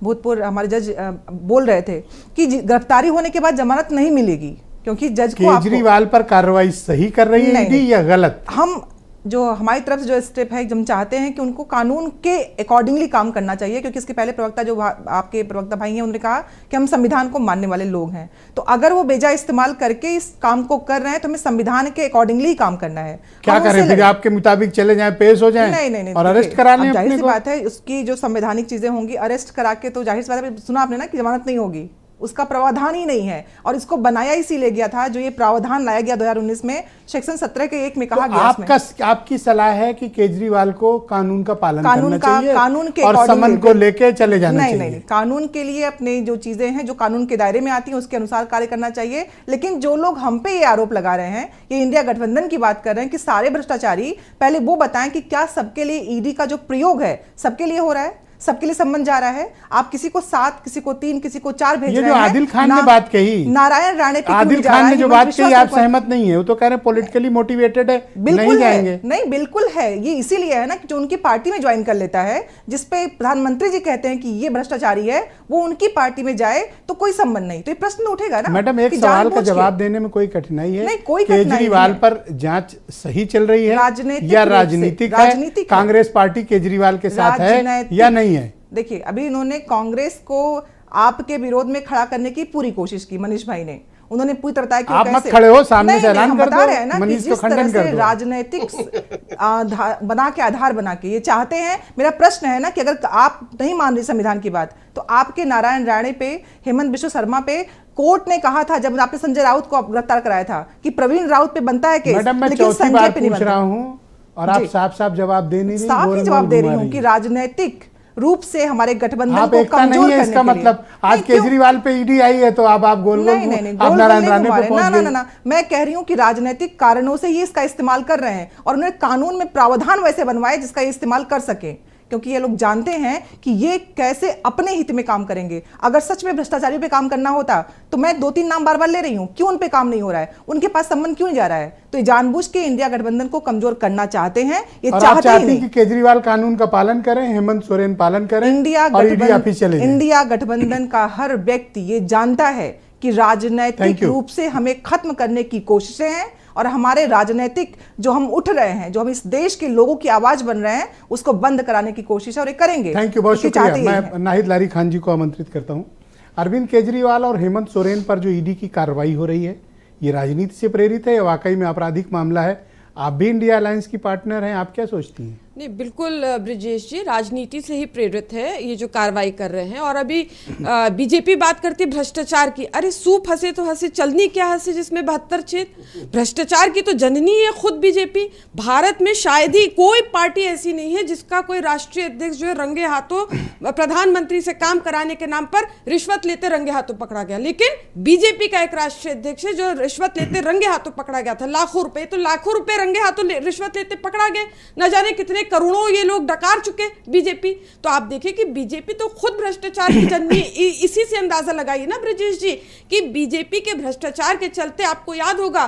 भूतपूर्व हमारे जज बोल रहे थे कि गिरफ्तारी होने के बाद जमानत नहीं मिलेगी, क्योंकि जज को केजरीवाल पर कार्रवाई सही कर रही है ईडी या गलत? हम जो हमारी तरफ से जो स्टेप है, हम चाहते हैं कि उनको कानून के अकॉर्डिंगली काम करना चाहिए, क्योंकि इसके पहले प्रवक्ता जो आपके प्रवक्ता भाई हैं उन्होंने कहा कि हम संविधान को मानने वाले लोग हैं। तो अगर वो बेजा इस्तेमाल करके इस काम को कर रहे हैं तो हमें संविधान के अकॉर्डिंगली ही काम करना है। क्या करें फिर? आपके मुताबिक चले जाएं, पेश हो जाएं नहीं और अरेस्ट कराने? जाहिर सी बात है, उसकी जो संवैधानिक चीजें होंगी, अरेस्ट करा के तो जाहिर सी बात है, सुना आपने ना कि जमानत नहीं होगी, उसका प्रावधान ही नहीं है। और इसको बनाया इसीलिए गया था, जो ये प्रावधान लाया गया 2019 में, सेक्शन 17 के 1 में कहा गया। आपकी सलाह है कि केजरीवाल को कानून का पालन करना चाहिए, कानून के और समन को लेके चले जाना चाहिए? नहीं, कानून के लिए अपने जो चीजें हैं जो कानून के दायरे में आती हैं उसके अनुसार कार्य करना चाहिए। लेकिन जो लोग हम पे ये आरोप लगा रहे हैं, ये इंडिया गठबंधन की बात कर रहे हैं कि सारे भ्रष्टाचारी, पहले वो बताएं कि क्या सबके लिए ईडी का जो प्रयोग है सबके लिए हो रहा है, सबके लिए सम्मन जा रहा है? आप किसी को 7, किसी को 3, किसी को 4 भेज रहे हैं। ये जो आदिल खान ने बात कही, नारायण राणे पे आदिल खान ने जो बात कही, आप सहमत नहीं है? वो तो कह रहे हैं पॉलिटिकली मोटिवेटेड है, नहीं जाएंगे। नहीं, बिल्कुल है। ये इसीलिए है ना कि जो उनकी पार्टी में ज्वाइन कर लेता है, जिसपे प्रधानमंत्री जी कहते हैं कि ये भ्रष्टाचारी है, वो उनकी पार्टी में जाए तो कोई संबंध नहीं। तो ये प्रश्न उठेगा ना। मैडम, एक सवाल का जवाब देने में कोई कठिनाई है? नहीं, कोई केजरीवाल पर जांच सही चल रही है या राजनीतिक है? कांग्रेस पार्टी केजरीवाल के साथ है या नहीं है? देखिए, अभी इन्होंने कांग्रेस को आपके विरोध में खड़ा करने की पूरी कोशिश की, मनीष भाई ने। उन्होंने पूरी तरह की, आप मत खड़े हो, सामने से ऐलान कर दो, मनीष को खंडन कर दो। राजनीतिक बना के, आधार बना के ये चाहते हैं। मेरा प्रश्न है ना कि अगर आप नहीं मान रहे संविधान की बात, तो आपके नारायण राणे पे, हेमंत बिश्वा शर्मा पे कोर्ट ने कहा था, जब आपने संजय राउत को गिरफ्तार कराया था, कि प्रवीण राउत पे बनता है केस, मैडम, मैं चौथी बार पूछ रहा हूँ और आप साफ साफ जवाब दे नहीं रही। साफ ही जवाब दे रही हूँ कि राजनीतिक रूप से हमारे गठबंधन को कमजोर नहीं है इसका मतलब। आज केजरीवाल पे ईडी आई है तो आप गोल ना, मैं कह रही हूं कि राजनीतिक कारणों से ही इसका इस्तेमाल कर रहे हैं, और उन्होंने कानून में प्रावधान वैसे बनवाए जिसका ये इस्तेमाल कर सके, क्योंकि ये लोग जानते हैं कि ये कैसे अपने हित में काम करेंगे। अगर सच में भ्रष्टाचारियों पे काम करना होता तो मैं 2-3 नाम बार बार ले रही हूं, क्यों उन पे काम नहीं हो रहा है, उनके पास संबंध क्यों नहीं जा रहा है? तो ये जानबूझ के इंडिया गठबंधन को कमजोर करना चाहते हैं। ये चाहते हैं कि केजरीवाल कानून का पालन करें, हेमंत सोरेन पालन करें, इंडिया गठबंधन का हर व्यक्ति ये जानता है कि राजनीतिक रूप से हमें खत्म करने की कोशिशें हैं, और हमारे राजनीतिक जो हम उठ रहे हैं, जो हम इस देश के लोगों की आवाज बन रहे हैं, उसको बंद कराने की कोशिश है, और ये करेंगे। थैंक यू, बहुत शुक्रिया। मैं नाहिद लारी खान जी को आमंत्रित करता हूं। अरविंद केजरीवाल और हेमंत सोरेन पर जो ईडी की कार्रवाई हो रही है, ये राजनीति से प्रेरित है या वाकई में आपराधिक मामला है? आप भी इंडिया अलायंस की पार्टनर हैं, आप क्या सोचती हैं? नहीं, बिल्कुल ब्रिजेश जी, राजनीति से ही प्रेरित है ये जो कार्रवाई कर रहे हैं। और अभी बीजेपी बात करती है भ्रष्टाचार की। अरे सूप हंसे तो हंसे, चलनी क्या हंसे जिसमें 72 छेद। भ्रष्टाचार की तो जननी है खुद बीजेपी। भारत में शायद ही कोई पार्टी ऐसी नहीं है जिसका कोई राष्ट्रीय अध्यक्ष जो है रंगे हाथों प्रधानमंत्री से काम कराने के नाम पर रिश्वत लेते रंगे हाथों पकड़ा गया। लेकिन बीजेपी का एक राष्ट्रीय अध्यक्ष है जो रिश्वत लेते रंगे हाथों पकड़ा गया था। लाखों रुपए रंगे हाथों रिश्वत लेते पकड़ा गए। न जाने कितने करोड़ों ये लोग डकार चुके बीजेपी। तो आप देखिए कि बीजेपी तो खुद भ्रष्टाचार की जननी। इसी से अंदाजा लगाइए ना ब्रिजेश जी कि बीजेपी के भ्रष्टाचार के चलते, आपको याद होगा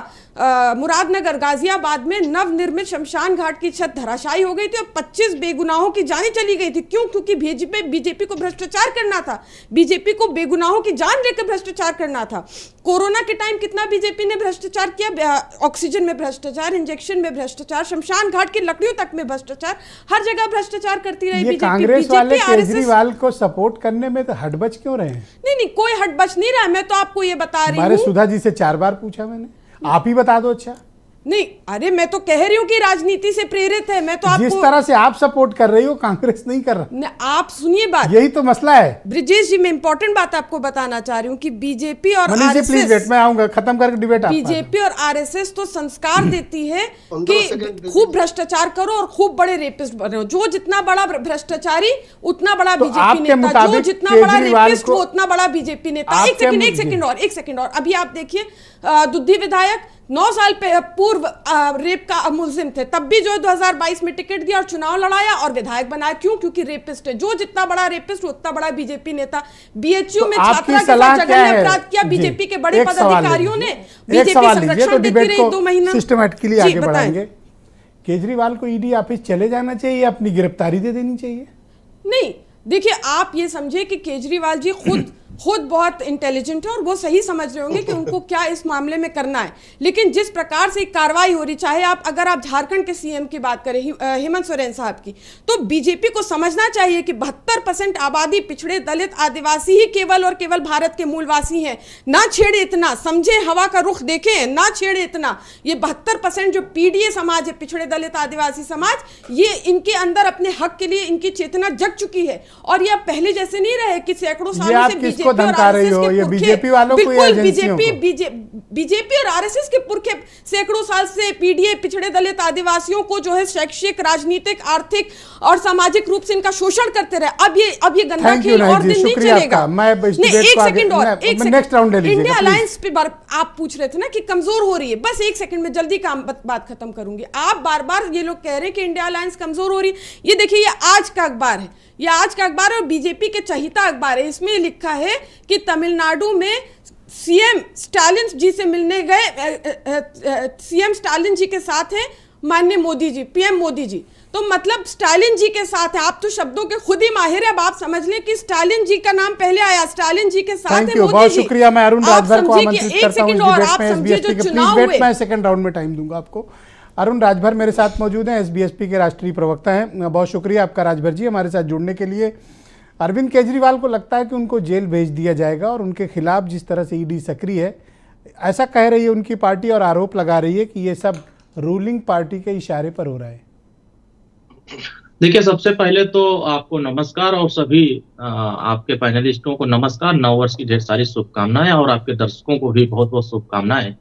मुरादनगर गाजियाबाद में नवनिर्मित शमशान घाट की छत धराशायी हो गई थी और 25 बेगुनाहों की जानें चली गई थी। क्यों? क्योंकि बीजेपी को भ्रष्टाचार करना था, बीजेपी को बेगुनाहों की जान लेकर भ्रष्टाचार करना था। कोरोना के टाइम कितना बीजेपी ने भ्रष्टाचार किया, ऑक्सीजन में भ्रष्टाचार, इंजेक्शन में भ्रष्टाचार, शमशान घाट की लकड़ियों तक में भ्रष्टाचार, हर जगह भ्रष्टाचार करती रही बीजेपी। कांग्रेस वाले केजरीवाल को सपोर्ट करने में तो हटबच क्यों रहे हैं? नहीं, कोई हटबच नहीं रहा। मैं तो आपको ये बता रही हूँ। सुधा जी से 4 बार पूछा मैंने, आप ही बता दो। अच्छा नहीं, अरे मैं तो कह रही हूँ कि राजनीति से प्रेरित है। मैं तो आपको, जिस तरह से आप सपोर्ट कर रही हो कांग्रेस नहीं कर रहा। आप सुनिए बात, यही तो मसला है ब्रिजेश जी। मैं इंपॉर्टेंट बात आपको बताना चाह रही हूँ कि बीजेपी और आरएसएस, प्लीज वेट, मैं आऊंगा, खत्म करके डिबेट। बीजेपी और आरएसएस तो संस्कार देती है कि खूब भ्रष्टाचार करो और खूब बड़े रेपिस्ट बनो। जो जितना बड़ा भ्रष्टाचारी उतना बड़ा बीजेपी नेता, जो जितना बड़ा रेपिस्ट वो उतना बड़ा बीजेपी नेता। एक सेकंड और अभी आप देखिए, दुद्धी विधायक 9 साल पूर्व रेप का मुलजिम थे, तब भी जो 2022 में टिकट दिया और चुनाव लड़ाया और विधायक बनाया। क्यों? क्योंकि रेपिस्ट है। जो जितना बड़ा रेपिस्ट उतना बड़ा बीजेपी नेता। बीएचयू में छात्रा के साथ जघन्य अपराध किया बीजेपी के बड़े पदाधिकारियों ने। बीजेपी संरक्षण देती रही 2 महीना। सिस्टमैटिकली आगे बढ़ाएंगे। केजरीवाल को ईडी ऑफिस चले जाना चाहिए, अपनी गिरफ्तारी दे देनी चाहिए? नहीं, देखिए आप ये समझे कि केजरीवाल जी खुद बहुत इंटेलिजेंट है और वो सही समझ रहे होंगे कि उनको क्या इस मामले में करना है। लेकिन जिस प्रकार से कार्रवाई हो रही, चाहे अगर आप झारखंड के सीएम की बात करें हेमंत सोरेन साहब की, तो बीजेपी को समझना चाहिए कि 72% आबादी पिछड़े, दलित, आदिवासी ही केवल और केवल भारत के मूलवासी हैं। ना छेड़े इतना, समझे हवा का रुख देखें, ना छेड़े इतना। ये 72% जो पीडीए समाज है, पिछड़े दलित आदिवासी समाज, ये इनके अंदर अपने हक के लिए इनकी चेतना जग चुकी है। और ये पहले जैसे नहीं रहे कि सैकड़ों सालों से धमका रही हो, ये बीजेपी वालों को, बीजेपी और आरएसएस के पुरखे सैकड़ों साल से पीडीए, पिछड़े दलित आदिवासियों को जो है शैक्षिक, राजनीतिक, आर्थिक और सामाजिक रूप से इनका शोषण करते रहे। अब ये गंदा खेल और दिन नहीं चलेगा। एक सेकंड और, इंडिया अलायंस पे आप पूछ रहे थे ना कि कमजोर हो रही है। बस 1 सेकंड में जल्दी बात खत्म करूंगी। आप बार बार ये लोग कह रहे हैं कि इंडिया अलायंस कमजोर हो रही है। ये देखिए, ये आज का अखबार है, यह आज का अखबार और बीजेपी के चहिता अखबार है। इसमें लिखा है कि तमिलनाडु में सीएम स्टालिन जी से मिलने गए, सीएम स्टालिन जी के साथ हैं माननीय मोदी जी, पीएम मोदी जी। तो मतलब स्टालिन जी के साथ है। आप तो शब्दों के खुद ही माहिर है। अब आप समझ लें कि स्टालिन जी का नाम पहले आया, स्टालिन जी के साथ है मोदी जी। बहुत शुक्रिया। मैं अरुण राजभर को आमंत्रित करता हूं इस डिबेट में एसबीएसपी के। प्लीज वेट, मैं सेकंड राउंड में टाइम दूंगा आपको। अरुण राजभर मेरे साथ मौजूद हैं, एसबीएसपी के राष्ट्रीय प्रवक्ता हैं। बहुत शुक्रिया आपका राजभर जी हमारे साथ जुड़ने के लिए। अरविंद केजरीवाल को लगता है कि उनको जेल भेज दिया जाएगा और उनके खिलाफ जिस तरह से ईडी सक्रिय है, ऐसा कह रही है उनकी पार्टी और आरोप लगा रही है कि ये सब रूलिंग पार्टी के इशारे पर हो रहा है। देखिए, सबसे पहले तो आपको नमस्कार और सभी आपके पैनलिस्टों को नमस्कार। नववर्ष की ढेर सारी शुभकामनाएं और आपके दर्शकों को भी बहुत बहुत शुभकामनाएं,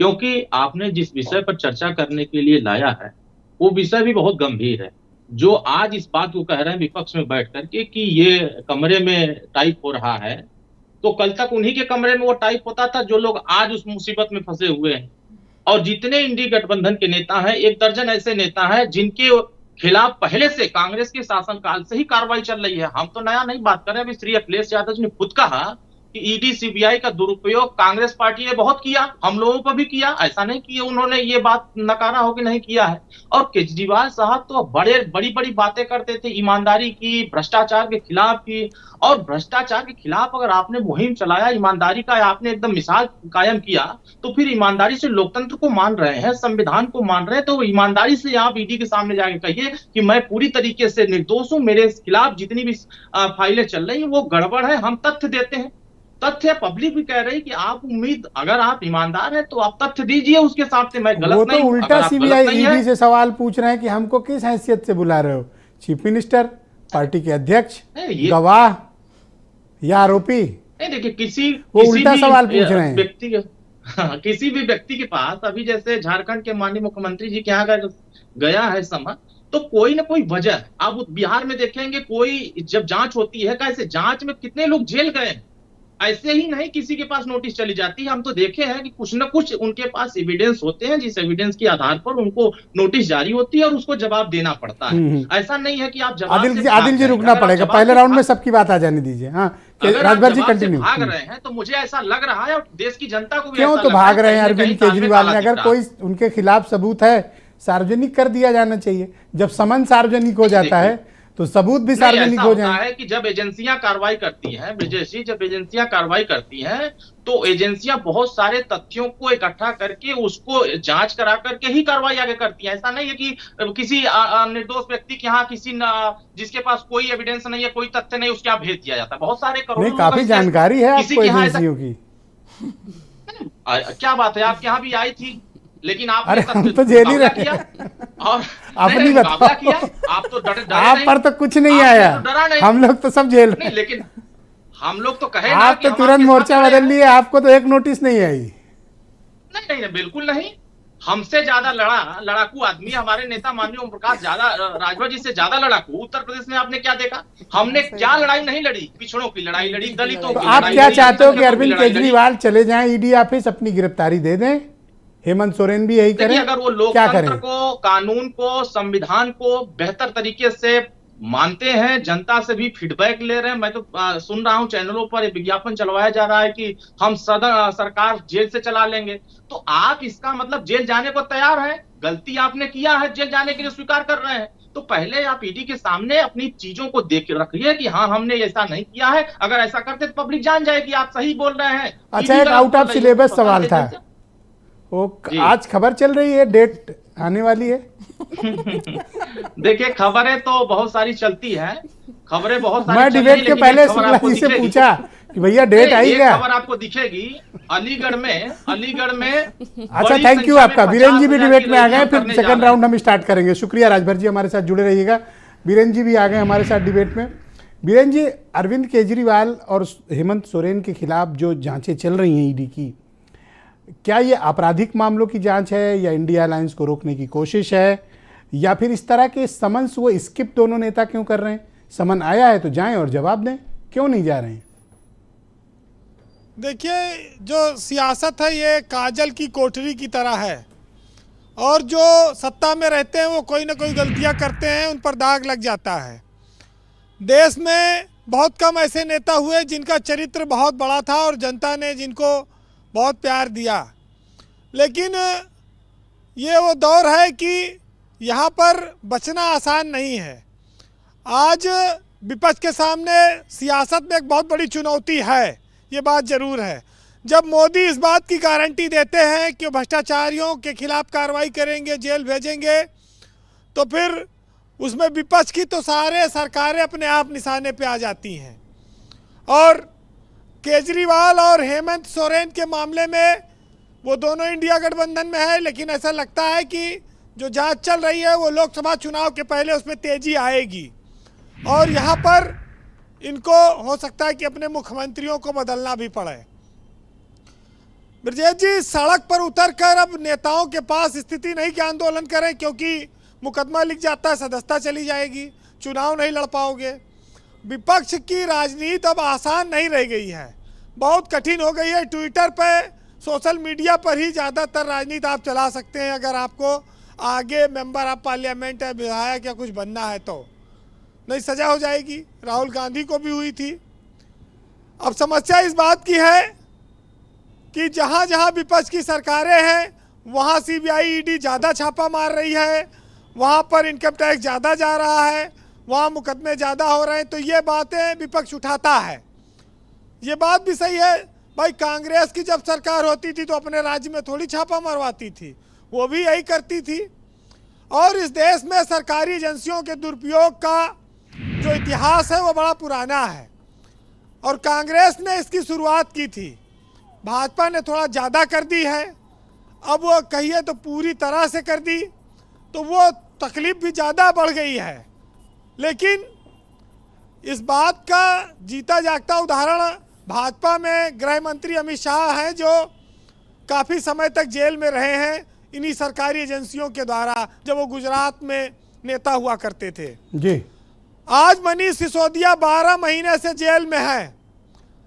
क्योंकि आपने जिस विषय पर चर्चा करने के लिए लाया है वो विषय भी बहुत गंभीर है। जो आज इस बात को कह रहे हैं विपक्ष में बैठ करके कि ये कमरे में टाइप हो रहा है, तो कल तक उन्हीं के कमरे में वो टाइप होता था जो लोग आज उस मुसीबत में फंसे हुए हैं। और जितने इंडी गठबंधन के नेता हैं, 1 दर्जन ऐसे नेता हैं जिनके खिलाफ पहले से कांग्रेस के शासनकाल से ही कार्रवाई चल रही है। हम तो नया नहीं बात कर रहे हैं। अभी श्री अखिलेश यादव जी ने खुद कहा कि ईडी सीबीआई का दुरुपयोग कांग्रेस पार्टी ने बहुत किया, हम लोगों पर भी किया। ऐसा नहीं कि उन्होंने ये बात नकारा हो कि नहीं किया है। और केजरीवाल साहब तो बड़ी बड़ी बातें करते थे ईमानदारी की, भ्रष्टाचार के खिलाफ की। और भ्रष्टाचार के खिलाफ अगर आपने मुहिम चलाया, ईमानदारी का आपने एकदम मिसाल कायम किया, तो फिर ईमानदारी से लोकतंत्र को मान रहे हैं, संविधान को मान रहे हैं, तो ईमानदारी से आप ईडी के सामने जाके कहिए कि मैं पूरी तरीके से निर्दोष हूं, मेरे खिलाफ जितनी भी फाइलें चल रही है वो गड़बड़ है, हम तथ्य देते हैं। तथ्य पब्लिक भी कह रही कि आप उम्मीद, अगर आप ईमानदार हैं तो आप तथ्य दीजिए उसके साथ से। मैं वो गलत तो नहीं हूं, उल्टा अगर आप गलत सीबीआई नहीं ईडी है। से सवाल पूछ रहे हैं कि हमको किस हैसियत से बुला रहे हो? चीफ मिनिस्टर, पार्टी के अध्यक्ष, गवाह या आरोपी? नहीं देखिए, वो उल्टा सवाल पूछ रहे हैं। व्यक्ति के किसी भी व्यक्ति के पास अभी जैसे झारखंड के माननीय मुख्यमंत्री जी के यहाँ अगर गया है समन, तो कोई ना कोई वजह, आप बिहार में देखेंगे कोई जब जांच होती है, कैसे जांच में कितने लोग जेल गए, ऐसे ही नहीं किसी के पास नोटिस चली जाती है। हम तो देखे हैं कि कुछ ना कुछ उनके पास एविडेंस होते हैं, जिस एविडेंस के आधार पर उनको नोटिस जारी होती है और उसको जवाब देना पड़ता है। ऐसा नहीं है कि आप जवाब से आदिल जी रुकना पड़ेगा, पहले राउंड में सबकी बात आ जाने दीजिए। हाँ, राजभर जी कंटिन्यू। भाग रहे हैं तो मुझे ऐसा लग रहा है और देश की जनता को भी क्यों ऐसा तो लग रहा भाग है रहे हैं कहीं ना अरविंद कहीं केजरीवाल ने? तालमेल अगर काला कोई उनके खिलाफ सबूत है, सार्वजनिक कर दिया जाना चाहिए। जब समन सार्वजनिक हो जाता है तो सबूत भी सार्वजनिक हो जाए। है कि जब एजेंसियां कार्रवाई करती हैं ब्रजेश जी, जब एजेंसियां कार्रवाई करती हैं तो एजेंसियां बहुत सारे तथ्यों को इकट्ठा करके उसको जांच करा करके ही कार्रवाई आगे करती हैं। ऐसा नहीं है कि किसी निर्दोष व्यक्ति के यहाँ जिसके पास कोई एविडेंस नहीं है, कोई तथ्य नहीं, उसके यहाँ भेज दिया जाता है। बहुत सारे करोड़ों नहीं, काफी जानकारी है आपको एजेंसियों की। क्या बात है, आपके यहाँ भी आई थी, लेकिन आपने अरे हम तो जेल ही रहे और अपनी मुकाबला बताओ। किया। आप तो डरे आप पर तो कुछ नहीं आया, हम लोग तो सब जेल नहीं, लेकिन हम लोग तो कहे आप तो तुरंत मोर्चा बदल लिए, आपको तो एक नोटिस नहीं आई। नहीं नहीं, बिल्कुल नहीं। हमसे ज्यादा लड़ाकू आदमी हमारे नेता माननीय ओम प्रकाश, ज्यादा राजभर जी से ज्यादा लड़ाकू उत्तर प्रदेश में आपने क्या देखा? हमने क्या लड़ाई नहीं लड़ी? पिछड़ों की लड़ाई लड़ी, दलितों तो की आप लड़ाई क्या लड़ी, चाहते हो कि अल्पसंख्यकों की अरविंद लड़ाई लड़ी। केजरीवाल चले जाएं ईडी ऑफिस, अपनी गिरफ्तारी दे दें, हेमंत सोरेन भी यही करें? देखिए, अगर वो क्या लोकतंत्र करें? को, कानून को, संविधान को बेहतर तरीके से मानते हैं, जनता से भी फीडबैक ले रहे हैं। मैं तो सुन रहा हूं चैनलों पर विज्ञापन चलवाया जा रहा है कि हम सरकार जेल से चला लेंगे, तो आप इसका मतलब जेल जाने को तैयार हैं? गलती आपने किया है, जेल जाने के लिए स्वीकार कर रहे हैं, तो पहले आप ईडी के सामने अपनी चीजों को देख रखिए कि हाँ हमने ऐसा नहीं किया है। अगर ऐसा करते तो पब्लिक जान जाएगी आप सही बोल रहे हैं। अच्छा, एक आउट ऑफ सिलेबस सवाल था, वो आज खबर चल रही है, डेट आने वाली है? देखिए, खबरें तो बहुत सारी चलती हैं, खबरें बहुत सारी। मैं डिबेट के पहले शुक्ला जी से पूछा कि भैया डेट आई क्या? खबर आपको दिखेगी अलीगढ़ में अच्छा, थैंक यू आपका। बीरेन जी भी डिबेट में आ गए, फिर सेकंड राउंड हम स्टार्ट करेंगे। शुक्रिया राजभर जी, हमारे साथ जुड़े रहिएगा। बीरेन जी भी आ गए हमारे साथ डिबेट में। बीरेन जी, अरविंद केजरीवाल और हेमंत सोरेन के खिलाफ जो जांचें चल रही हैं ईडी की, क्या ये आपराधिक मामलों की जांच है या इंडिया अलायंस को रोकने की कोशिश है, या फिर इस तरह के समन्स वो स्किप दोनों नेता क्यों कर रहे हैं? समन आया है तो जाएं और जवाब दें, क्यों नहीं जा रहे हैं? देखिए, जो सियासत है ये काजल की कोठरी की तरह है, और जो सत्ता में रहते हैं वो कोई ना कोई गलतियां करते हैं, उन पर दाग लग जाता है। देश में बहुत कम ऐसे नेता हुए जिनका चरित्र बहुत बड़ा था और जनता ने जिनको बहुत प्यार दिया, लेकिन ये वो दौर है कि यहाँ पर बचना आसान नहीं है। आज विपक्ष के सामने सियासत में एक बहुत बड़ी चुनौती है, ये बात ज़रूर है। जब मोदी इस बात की गारंटी देते हैं कि भ्रष्टाचारियों के खिलाफ कार्रवाई करेंगे, जेल भेजेंगे, तो फिर उसमें विपक्ष की तो सारे सरकारें अपने आप निशाने पे आ जाती हैं। और केजरीवाल और हेमंत सोरेन के मामले में वो दोनों इंडिया गठबंधन में है, लेकिन ऐसा लगता है कि जो जांच चल रही है वो लोकसभा चुनाव के पहले उसमें तेजी आएगी, और यहाँ पर इनको हो सकता है कि अपने मुख्यमंत्रियों को बदलना भी पड़े। ब्रजेश जी, सड़क पर उतरकर अब नेताओं के पास स्थिति नहीं कि आंदोलन करें, क्योंकि मुकदमा लिख जाता है, सदस्यता चली जाएगी, चुनाव नहीं लड़ पाओगे। विपक्ष की राजनीति अब आसान नहीं रह गई है, बहुत कठिन हो गई है। ट्विटर पे, सोशल मीडिया पर ही ज़्यादातर राजनीति आप चला सकते हैं, अगर आपको आगे मेंबर ऑफ पार्लियामेंट या विधायक या कुछ बनना है तो। नहीं, सजा हो जाएगी, राहुल गांधी को भी हुई थी। अब समस्या इस बात की है कि जहाँ जहाँ विपक्ष की सरकारें हैं वहाँ सीबीआई ईडी ज़्यादा छापा मार रही है, वहाँ पर इनकम टैक्स ज़्यादा जा रहा है, वहाँ मुकदमे ज़्यादा हो रहे हैं, तो ये बातें विपक्ष उठाता है। ये बात भी सही है भाई, कांग्रेस की जब सरकार होती थी तो अपने राज्य में थोड़ी छापा मरवाती थी, वो भी यही करती थी। और इस देश में सरकारी एजेंसियों के दुरुपयोग का जो इतिहास है वो बड़ा पुराना है। और कांग्रेस ने इसकी शुरुआत की थी। भाजपा ने थोड़ा ज़्यादा कर दी है, अब वो कहिए तो पूरी तरह से कर दी, तो वो तकलीफ भी ज़्यादा बढ़ गई है। लेकिन इस बात का जीता जागता उदाहरण भाजपा में गृह मंत्री अमित शाह हैं, जो काफ़ी समय तक जेल में रहे हैं इन्हीं सरकारी एजेंसियों के द्वारा, जब वो गुजरात में नेता हुआ करते थे जी। आज मनीष सिसोदिया 12 महीने से जेल में है।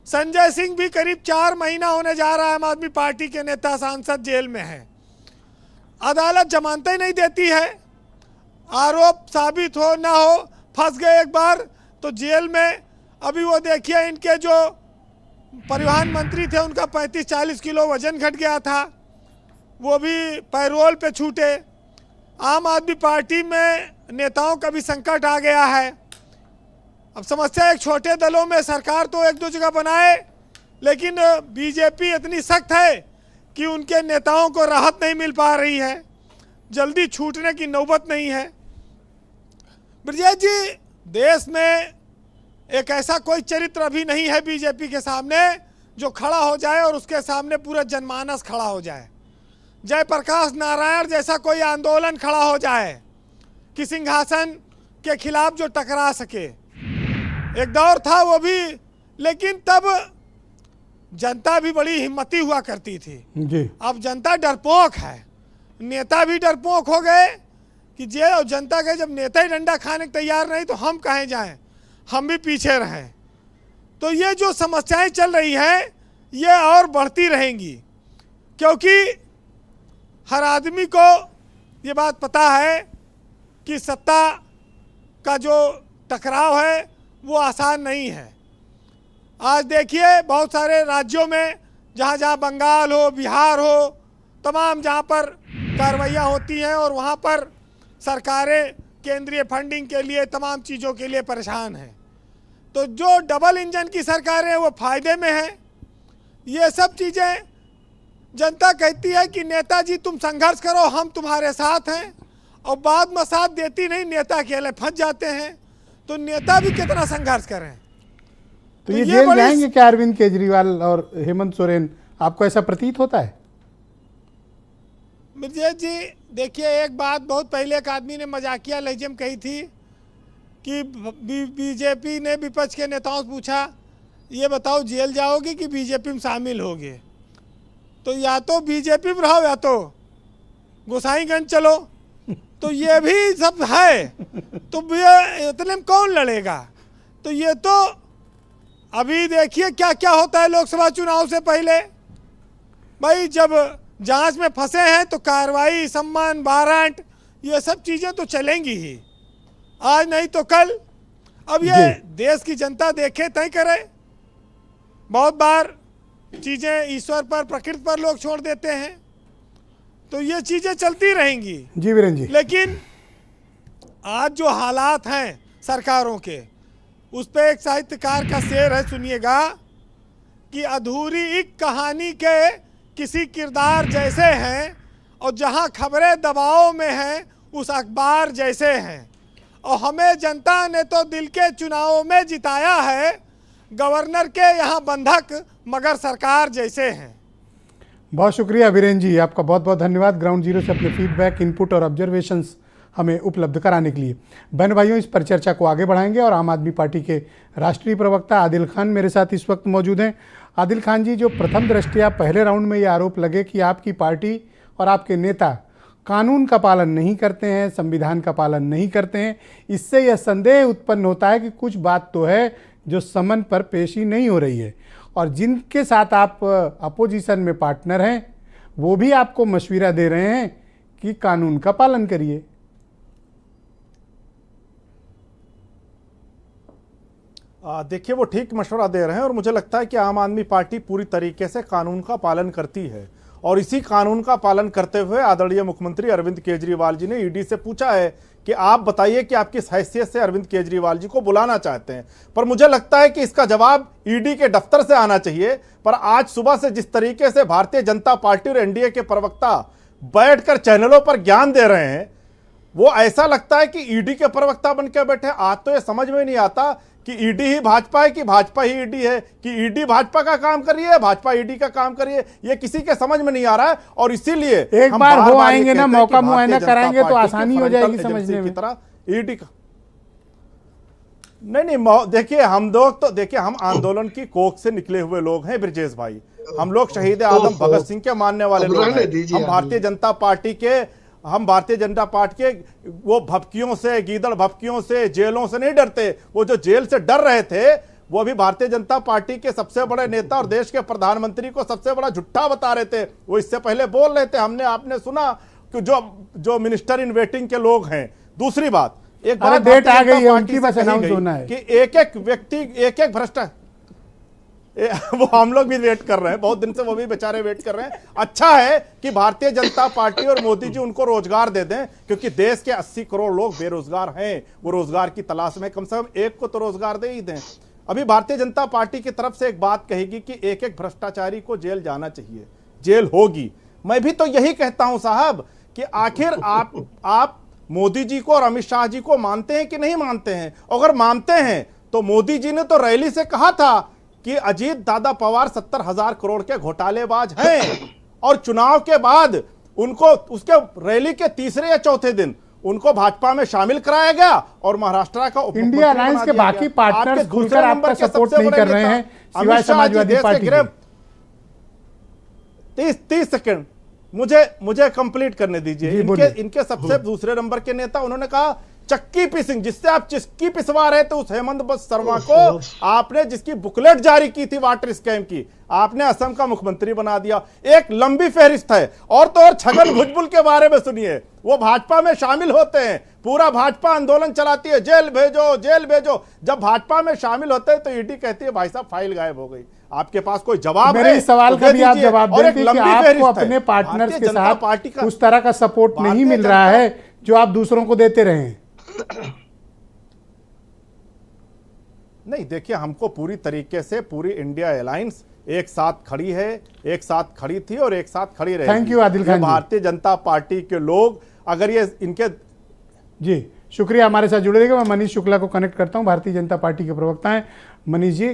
संजय सिंह भी करीब 4 महीना होने जा रहा है, आम आदमी पार्टी के नेता सांसद जेल में है। अदालत जमानत ही नहीं देती है, आरोप साबित हो ना हो, फंस गए एक बार तो जेल में। अभी वो देखिए इनके जो परिवहन मंत्री थे उनका 35-40 किलो वजन घट गया था, वो भी पैरोल पे छूटे। आम आदमी पार्टी में नेताओं का भी संकट आ गया है। अब समस्या एक छोटे दलों में सरकार तो एक दो जगह बनाए, लेकिन बीजेपी इतनी सख्त है कि उनके नेताओं को राहत नहीं मिल पा रही है, जल्दी छूटने की नौबत नहीं है। ब्रजेश जी, देश में एक ऐसा कोई चरित्र अभी नहीं है बीजेपी के सामने जो खड़ा हो जाए और उसके सामने पूरा जनमानस खड़ा हो जाए। जयप्रकाश नारायण जैसा कोई आंदोलन खड़ा हो जाए कि सिंहासन के खिलाफ जो टकरा सके। एक दौर था वो भी, लेकिन तब जनता भी बड़ी हिम्मती हुआ करती थी जी। अब जनता डरपोक है, नेता भी डरपोक हो गए कि जे और जनता के जब नेता ही डंडा खाने को तैयार नहीं तो हम कहीं जाएं, हम भी पीछे रहें। तो ये जो समस्याएं चल रही हैं ये और बढ़ती रहेंगी, क्योंकि हर आदमी को ये बात पता है कि सत्ता का जो टकराव है वो आसान नहीं है। आज देखिए बहुत सारे राज्यों में, जहाँ जहाँ बंगाल हो, बिहार हो, तमाम जहाँ पर कार्रवाइयाँ होती हैं और वहाँ पर सरकारें केंद्रीय फंडिंग के लिए तमाम चीज़ों के लिए परेशान हैं। तो जो डबल इंजन की सरकारें हैं वो फ़ायदे में हैं। ये सब चीज़ें जनता कहती है कि नेताजी तुम संघर्ष करो, हम तुम्हारे साथ हैं, और बाद में साथ देती नहीं, नेता अकेले फंस जाते हैं। तो नेता भी कितना संघर्ष करें। तो ये जेल जाएंगे क्या अरविंद केजरीवाल और हेमंत सोरेन, आपको ऐसा प्रतीत होता है? ब्रजेश जी देखिए, एक बात बहुत पहले एक आदमी ने मजाकिया लहजे में कही थी कि बीजेपी ने विपक्ष के नेताओं से पूछा, ये बताओ जेल जाओगे कि बीजेपी में शामिल होगे? तो या तो बीजेपी में रहो या तो गोसाईगंज चलो। तो ये भी सब है, तो ये इतने में कौन लड़ेगा? तो ये तो अभी देखिए क्या क्या होता है लोकसभा चुनाव से पहले। भाई जब जांच में फंसे हैं तो कार्रवाई, सम्मान, वारंट, ये सब चीज़ें तो चलेंगी ही, आज नहीं तो कल। अब ये देश की जनता देखे तय करे। बहुत बार चीज़ें ईश्वर पर, प्रकृति पर लोग छोड़ देते हैं, तो ये चीज़ें चलती रहेंगी। जी वीरेंद्र जी। लेकिन आज जो हालात हैं सरकारों के, उस पर एक साहित्यकार का शेर है, सुनिएगा कि अधूरी एक कहानी के किसी किरदार जैसे हैं, और जहां खबरें दबाव में हैं उस अखबार जैसे हैं, और हमें जनता ने तो दिल के चुनावों में जिताया है, गवर्नर के यहाँ बंधक मगर सरकार जैसे हैं। बहुत शुक्रिया वीरेंद्र जी, आपका बहुत बहुत धन्यवाद ग्राउंड जीरो से अपने फीडबैक, इनपुट और ऑब्जर्वेशंस हमें उपलब्ध कराने के लिए। बहन भाइयों, इस परिचर्चा को आगे बढ़ाएंगे और आम आदमी पार्टी के राष्ट्रीय प्रवक्ता आदिल खान मेरे साथ इस वक्त मौजूद हैं। आदिल खान जी, जो प्रथम दृष्टया पहले राउंड में ये आरोप लगे कि आपकी पार्टी और आपके नेता कानून का पालन नहीं करते हैं, संविधान का पालन नहीं करते हैं, इससे यह संदेह उत्पन्न होता है कि कुछ बात तो है जो समन पर पेशी नहीं हो रही है, और जिनके साथ आप अपोजिशन में पार्टनर हैं वो भी आपको मशविरा दे रहे हैं कि कानून का पालन करिए। देखिए, वो ठीक मशवरा दे रहे हैं और मुझे लगता है कि आम आदमी पार्टी पूरी तरीके से कानून का पालन करती है, और इसी कानून का पालन करते हुए आदरणीय मुख्यमंत्री अरविंद केजरीवाल जी ने ईडी से पूछा है कि आप बताइए कि आप किस हैसियत से अरविंद केजरीवाल जी को बुलाना चाहते हैं। पर मुझे लगता है कि इसका जवाब ईडी के दफ्तर से आना चाहिए। पर आज सुबह से जिस तरीके से भारतीय जनता पार्टी और एनडीए के प्रवक्ता बैठकर चैनलों पर ज्ञान दे रहे हैं, वो ऐसा लगता है कि ईडी के प्रवक्ता बनकर बैठे। आज तो ये समझ में नहीं आता कि ईडी ही भाजपा है कि भाजपा ही ईडी है, कि ईडी भाजपा का काम कर रही है, भाजपा ईडी का काम कर रही है, ये किसी के समझ में नहीं आ रहा है। और इसीलिए एक बार वो आएंगे ना, मौका मुआयना कराएंगे तो आसानी हो जाएगी समझने में। की तरह ईडी का नहीं, देखिए हम लोग तो देखिए हम आंदोलन की कोख से निकले हुए लोग हैं ब्रजेश भाई। हम लोग शहीद आदम भगत सिंह के मानने वाले लोग हैं। हम भारतीय जनता पार्टी के वो भपकियों से, गीदड़ भपकियों से, जेलों से नहीं डरते। वो जो जेल से डर रहे थे वो अभी भारतीय जनता पार्टी के सबसे बड़े नेता और देश के प्रधानमंत्री को सबसे बड़ा झूठा बता रहे थे। वो इससे पहले बोल रहे थे, आपने सुना कि जो मिनिस्टर इन वेटिंग के लोग हैं। दूसरी बात, एक बार डेट आ गई है उनकी, बस अनाउंस होना है कि एक एक व्यक्ति, एक एक भ्रष्टाचार, वो हम लोग भी वेट कर रहे हैं, बहुत दिन से वो भी बेचारे वेट कर रहे हैं। अच्छा है कि भारतीय जनता पार्टी और मोदी जी उनको रोजगार दे दें, क्योंकि देश के 80 करोड़ लोग बेरोजगार हैं। वो रोजगार की तलाश में, कम से कम एक को तो रोजगार दे ही दें। अभी भारतीय जनता पार्टी की तरफ से एक बात कहेगी कि एक एक भ्रष्टाचारी को जेल जाना चाहिए, जेल होगी। मैं भी तो यही कहता हूं साहब कि आखिर आप मोदी जी को और अमित शाह जी को मानते हैं कि नहीं मानते हैं? अगर मानते हैं तो मोदी जी ने तो रैली से कहा था कि अजीत दादा पवार 70,000 करोड़ के घोटालेबाज हैं, और चुनाव के बाद उनको उसके रैली के तीसरे या चौथे दिन उनको भाजपा में शामिल कराया गया और महाराष्ट्र का इंडिया अलायंस के बाकी पार्टनर्स खुलकर आपका सपोर्ट नहीं कर रहे हैं सिवाय समाजवादी पार्टी के। 30 सेकंड मुझे कंप्लीट करने दीजिए। इनके सबसे दूसरे नंबर के नेता, उन्होंने कहा चक्की पिसिंग, जिससे आप चिक्की पिसवा रहे थे उस हेमंत शर्मा को, आपने जिसकी बुकलेट जारी की थी वाटर स्कैम की, आपने असम का मुख्यमंत्री बना दिया। एक लंबी फहरिस्त है। और तो और छगन भुजबल के बारे में सुनिए, वो भाजपा में शामिल होते हैं, पूरा भाजपा आंदोलन चलाती है, जेल भेजो जेल भेजो। जब भाजपा में शामिल होते हैं तो ईडी कहती है भाई साहब फाइल गायब हो गई। आपके पास कोई जवाब मेरे है? इस सवाल का भी आप जवाब दें कि आपको अपने पार्टनर्स पार्टनर्स के साथ उस तरह का सपोर्ट नहीं मिल रहा है जो आप दूसरों को देते रहे हैं। नहीं, देखिए हमको पूरी तरीके से पूरी इंडिया अलायंस एक साथ खड़ी है, एक साथ खड़ी थी और एक साथ खड़ी रहेगी। थैंक यू आदिल खान जी। भारतीय जनता पार्टी के लोग अगर ये इनके जी शुक्रिया हमारे साथ जुड़े रहिएगा। मैं मनीष शुक्ला को कनेक्ट करता हूं, भारतीय जनता पार्टी के प्रवक्ता हैं। मनीष जी,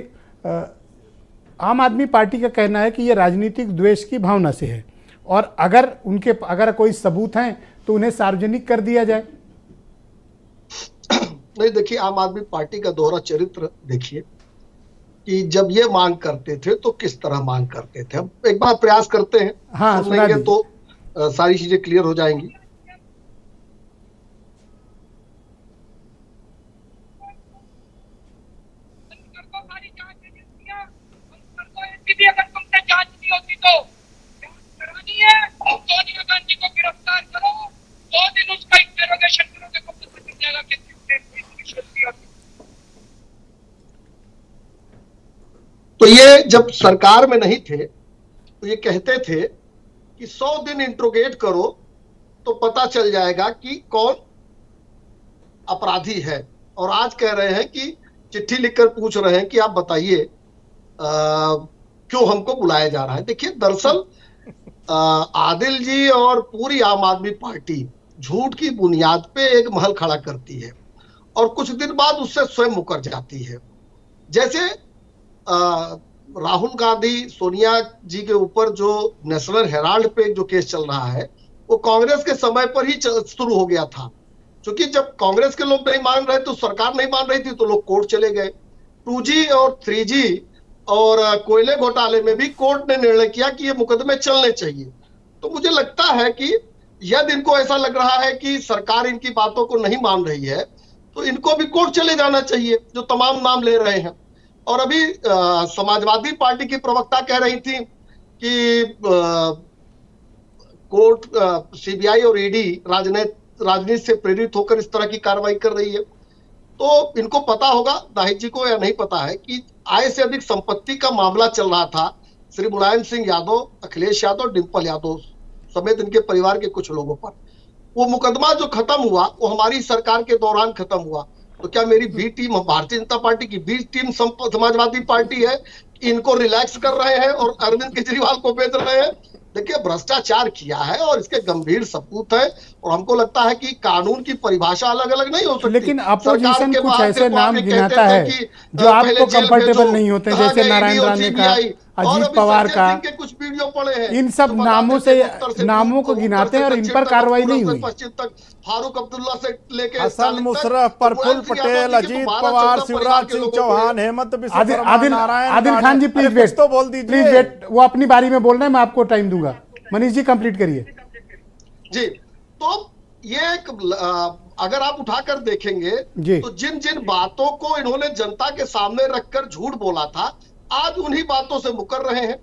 आम आदमी पार्टी का कहना है कि ये राजनीतिक द्वेष की भावना से है और अगर कोई सबूत हैं तो उन्हें सार्वजनिक कर दिया जाए। नहीं, देखिए आम आदमी पार्टी का दोहरा चरित्र देखिए कि जब ये मांग करते थे तो किस तरह मांग करते थे। हम एक बार प्रयास करते हैं, हाँ, सुनेंगे तो सारी चीजें क्लियर हो जाएंगी। अगर तुमने जांच नहीं होती तो करानी है, सोनिया गांधी को गिरफ्तार करो, 2 दिन उसका इंटेरोगेशन करोगे तो पता चल जाएगा कि तो ये जब सरकार में नहीं थे तो ये कहते थे कि 100 दिन इंट्रोगेट करो तो पता चल जाएगा कि कौन अपराधी है। और आज कह रहे हैं कि चिट्ठी लिखकर पूछ रहे हैं कि आप बताइए क्यों हमको बुलाया जा रहा है। देखिए दरअसल आदिल जी और पूरी आम आदमी पार्टी झूठ की बुनियाद पे एक महल खड़ा करती है और कुछ दिन बाद उससे स्वयं मुकर जाती है। जैसे राहुल गांधी सोनिया जी के ऊपर जो नेशनल हेराल्ड पे जो केस चल रहा है वो कांग्रेस के समय पर ही शुरू हो गया था, क्योंकि जब कांग्रेस के लोग नहीं मान रहे तो सरकार नहीं मान रही थी तो लोग कोर्ट चले गए। 2G और 3G और कोयले घोटाले में भी कोर्ट ने निर्णय किया कि ये मुकदमे चलने चाहिए। तो मुझे लगता है कि यदि इनको ऐसा लग रहा है कि सरकार इनकी बातों को नहीं मान रही है तो इनको भी कोर्ट चले जाना चाहिए, जो तमाम नाम ले रहे हैं। और अभी समाजवादी पार्टी की प्रवक्ता कह रही थी कि कोर्ट CBI और ED राजनीति से प्रेरित होकर इस तरह की कार्रवाई कर रही है। तो इनको पता होगा, नाहिद जी को या नहीं पता है कि आय से अधिक संपत्ति का मामला चल रहा था श्री मुलायम सिंह यादव, अखिलेश यादव, डिंपल यादव समेत इनके परिवार के कुछ लोगों पर। वो मुकदमा जो खत्म हुआ वो हमारी सरकार के दौरान खत्म हुआ। तो क्या मेरी बी टीम, भारतीय जनता पार्टी की बी टीम समाजवादी पार्टी है, इनको रिलैक्स कर रहे हैं और अरविंद केजरीवाल को भेज रहे हैं? देखिए भ्रष्टाचार किया है और इसके गंभीर सबूत है, और हमको लगता है कि कानून की परिभाषा अलग अलग नहीं हो सकती। लेकिन अपोजिशन सरकार के कुछ बाहर ऐसे देखो नाम आके गिनाता कहते थे है कि, जो पहले आपको जेल कंफर्टेबल भेजो, नहीं होते, कहा जैसे गया नारायण ईडी और राणे का, सीबीआई, और अजीत अभी पवार संजय का, सिंह के कुछ वीडियो पड़े हैं इन सब जो बताते नामों थे से उत्तर से नामों को उत्तर गिनाते हैं से और इन दक्षिण पर तक, कार्रवाई पूर्व नहीं से हुई। पश्चिम तक, फारूक अब्दुल्ला से लेके हसन स्टालिन तक, मुशर्रफ, तो प्रफुल्ल मुलायम सिंह यादव पटेल, जी के तो अजीत 12-14 पवार, परिवार शिवराज के सिंह लोगों को चौहान, हेमंत बिश्व आदिल शर्मा, आदिल नारायण आदिल राणे। खान जी अरे प्लीज कुछ वेट, तो बोल दीजिए। प्लीज वेट, वो अपनी बारी में बोल रहे हैं, मैं आपको टाइम दूंगा। मनीष जी कंप्लीट करिए जी। तो ये एक अगर आप उठाकर देखेंगे जी। तो जिन जिन बातों को इन्होंने जनता के सामने रखकर झूठ बोला था, आज उन्हीं बातों से मुकर रहे हैं।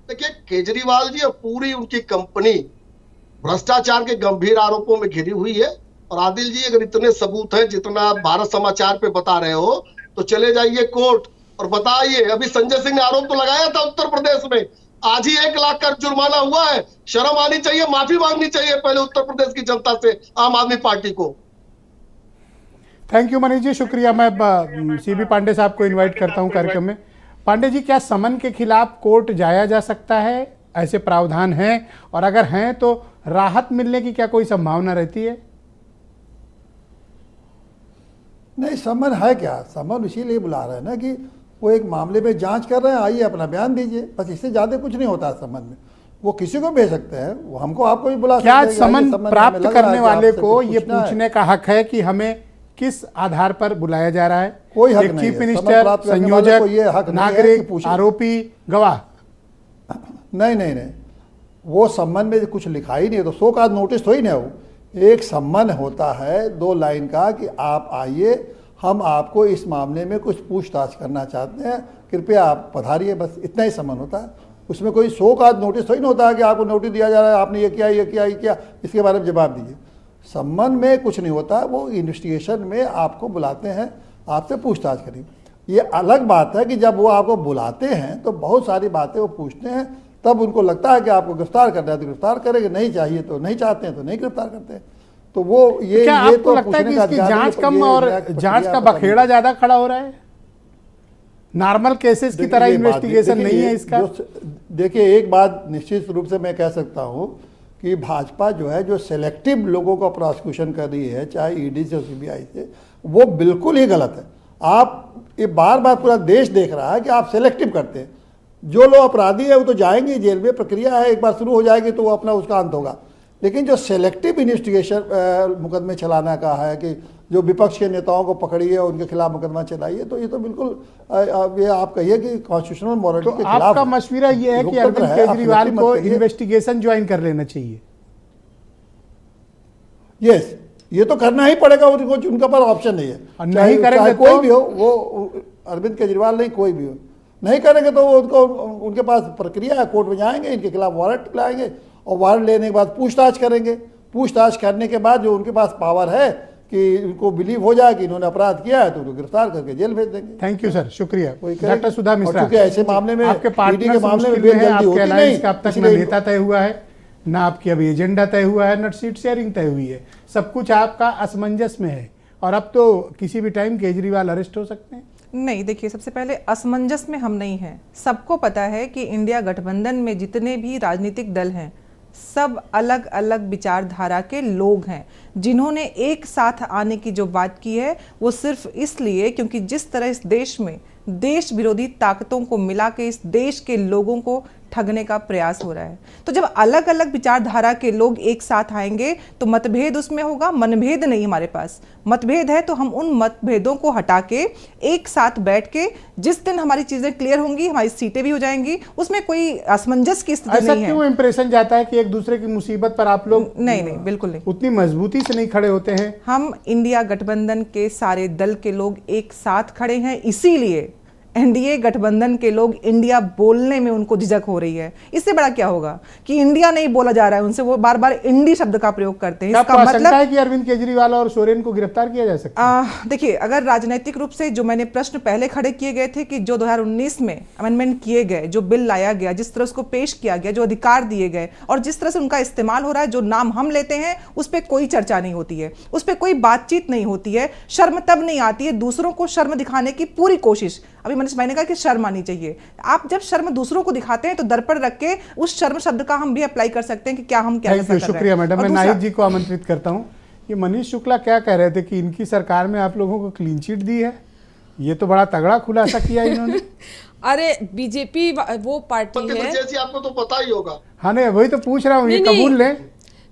देखिए केजरीवाल जी और पूरी उनकी कंपनी भ्रष्टाचार के गंभीर आरोपों में घिरी हुई है। और आदिल जी अगर इतने सबूत हैं जितना भारत समाचार पे बता रहे हो, तो चले जाइए कोर्ट और बताइए। अभी संजय सिंह ने आरोप तो लगाया था उत्तर प्रदेश में, आज ही 1 लाख का जुर्माना हुआ है। शर्म आनी चाहिए, माफी मांगनी चाहिए पहले उत्तर प्रदेश की जनता से, आम आदमी पार्टी को। थैंक यू मनीष जी, शुक्रिया। मैं सीबी पांडे साहब को इनवाइट करता हूं कार्यक्रम में। पांडे जी, क्या समन के खिलाफ कोर्ट जाया जा सकता है? ऐसे प्रावधान हैं, और अगर हैं तो राहत मिलने की क्या कोई संभावना रहती है? नहीं, समन है क्या, समन इसीलिए बुला रहे हैं ना कि वो एक मामले में जांच कर रहे हैं, आइए अपना बयान दीजिए, बस इससे ज्यादा कुछ नहीं होता समन में। वो किसी को भेज सकते हैं, वो हमको आपको भी बुला सकते क्या हैं कि आइए, समन समन प्राप्त हमें लग रहा करने है कि वाले आपसे को कुछ ये पूछना है। पूछने का हक है कि हमें किस आधार पर बुलाया जा रहा है? कोई हक एक नहीं चीफ है। समन मिनिस्टर, प्राप्त करने वाले को ये हक संयोजक, नहीं है कि नागरिक, पूछे। आरोपी, गवाह? नहीं नहीं नहीं, वो सम्मन में कुछ लिखा ही नहीं है, तो 100 का नोटिस थोड़ी ना। वो एक सम्मन होता है 2 लाइन का कि आप आइए, हम आपको इस मामले में कुछ पूछताछ करना चाहते हैं, कृपया आप पधारिए, बस इतना ही सम्मन होता है। उसमें कोई 100 का नोटिस थोड़ी ना होता है कि आपको नोटिस दिया जा रहा है, आपने ये किया ये किया ये किया, इसके बारे में जवाब दीजिए। सम्मन में कुछ नहीं होता है, वो इन्वेस्टिगेशन में आपको बुलाते हैं, आपसे पूछताछ करेंगे। ये अलग बात है कि जब वो आपको बुलाते हैं तो बहुत सारी बातें वो पूछते हैं, तब उनको लगता है कि आपको गिरफ्तार करना है तो गिरफ्तार करेंगे, नहीं चाहिए तो नहीं चाहते हैं तो नहीं गिरफ्तार करते हैं। तो वो ये क्या ये आपको तो लगता है कि पूछने का इसकी अधिकार नहीं, जांच पर कम ये और न्याय की जांच प्रक्रिया का पता बखेड़ा नहीं। ज्यादा खड़ा हो रहा है? नॉर्मल केसेस की तरह देखिए, ये बात- इन्वेस्टिगेशन देखिए, नहीं है ये इसका? देखिए एक बात निश्चित रूप से मैं कह सकता हूँ कि भाजपा जो है, जो सेलेक्टिव लोगों का प्रोसिक्यूशन कर रही है, चाहे ईडी से सीबीआई से, वो बिल्कुल ही गलत है। आप ये बार बार पूरा देश देख रहा है कि आप सेलेक्टिव करते हैं। जो लोग अपराधी है वो तो जाएंगे जेल में, प्रक्रिया है, एक बार शुरू हो जाएगी तो वो अपना उसका अंत होगा। लेकिन जो सेलेक्टिव इन्वेस्टिगेशन मुकदमे चलाना का है कि जो विपक्ष के नेताओं को पकड़िए और उनके खिलाफ मुकदमा चलाइए, तो ये तो बिल्कुल ये आप कहिए कि कॉन्स्टिट्यूशनल मॉरलिटी तो के खिलाफ आपका है। मशविरा ये है कि लोकतंत्र अरविंद है, आप केजरीवाल selective को मत करिए। इन्वेस्टिगेशन ज्वाइन कर लेना चाहिए? यस, ये तो करना ही पड़ेगा, उनको उनके पास ऑप्शन नहीं है। और नहीं करेंगे चाहे तो? कोई भी हो, वो अरविंद केजरीवाल नहीं, कोई भी हो, नहीं करेंगे तो उनको उनके पास प्रक्रिया है, कोर्ट में जाएंगे, इनके खिलाफ वारंट लाएंगे और वारंट लेने के बाद पूछताछ करेंगे। पूछताछ करने के बाद जो उनके पास पावर है कि उनको बिलीव हो जाए कि इन्होंने अपराध किया है, तो उनको गिरफ्तार करके जेल भेज देंगे। थैंक यू सर, शुक्रिया। कोई करेगा। डॉक्टर सुधा और मिश्रा, चूंकि ऐसे मामले में आपके ईडी पार्टनर के मामले में बेल जल्दी आपके होती अलायंस नहीं, का अब तक ना इसलिए नेता तय हुआ है, ना आपकी अभी एजेंडा तय हुआ है, ना सीट शेयरिंग तय हुई है, सब कुछ आपका असमंजस में है, और अब तो किसी भी टाइम केजरीवाल अरेस्ट हो सकते हैं। नहीं, देखिए सबसे पहले असमंजस में हम नहीं हैं। सबको पता है कि इंडिया गठबंधन में जितने भी राजनीतिक दल हैं, सब अलग अलग विचारधारा के लोग हैं। जिन्होंने एक साथ आने की जो बात की है वो सिर्फ इसलिए क्योंकि जिस तरह इस देश में देश विरोधी ताकतों को मिला के इस देश के लोगों को ठगने का प्रयास हो रहा है। तो जब अलग अलग विचारधारा के लोग एक साथ आएंगे तो मतभेद उसमें होगा, मनभेद नहीं। हमारे पास मतभेद है तो हम उन मतभेदों को हटा के एक साथ बैठ के जिस दिन हमारी चीजें क्लियर होंगी, हमारी सीटें भी हो जाएंगी, उसमें कोई असमंजस की स्थिति ऐसा नहीं है। क्यों इंप्रेशन जाता है कि एक दूसरे की मुसीबत पर आप लोग नहीं, बिल्कुल नहीं, उतनी मजबूती से नहीं खड़े होते हैं? हम इंडिया गठबंधन के सारे दल के लोग एक साथ खड़े हैं, इसीलिए एनडीए गठबंधन के लोग इंडिया बोलने में उनको झिझक हो रही है। इससे बड़ा क्या होगा कि इंडिया नहीं बोला जा रहा है उनसे, वो बार बार इंडी शब्द का प्रयोग करते हैं। इसका मतलब है कि अरविंद केजरीवाल और सोरेन को गिरफ्तार किया जा सकता है? देखिए, अगर राजनीतिक रूप से जो मैंने प्रश्न पहले खड़े किए गए थे कि जो 2019 में अमेंडमेंट किए गए, जो बिल लाया गया, जिस तरह उसको पेश किया गया, जो अधिकार दिए गए और जिस तरह से उनका इस्तेमाल हो रहा है, जो नाम हम लेते हैं उस पर कोई चर्चा नहीं होती है, उस पर कोई बातचीत नहीं होती है। शर्म तब नहीं आती है, दूसरों को शर्म दिखाने की पूरी कोशिश। अभी मनीष भाई ने कहा कि शर्म आनी चाहिए। आप जब शर्म दूसरों को दिखाते हैं तो दर्पण रख के उस शर्म शब्द का हम भी अप्लाई कर सकते हैं कि क्या हम क्या कर रहे हैं। शुक्रिया मैडम। मैं नाहिद जी को आमंत्रित करता हूँ। ये मनीष शुक्ला क्या कह रहे थे कि इनकी सरकार में आप लोगों को क्लीन चिट दी है, ये तो बड़ा तगड़ा खुलासा किया इन्होंने। अरे बीजेपी वो पार्टी है, आपको तो पता ही होगा। हाँ नहीं, वही तो पूछ रहा हूँ, ये कबूल लें।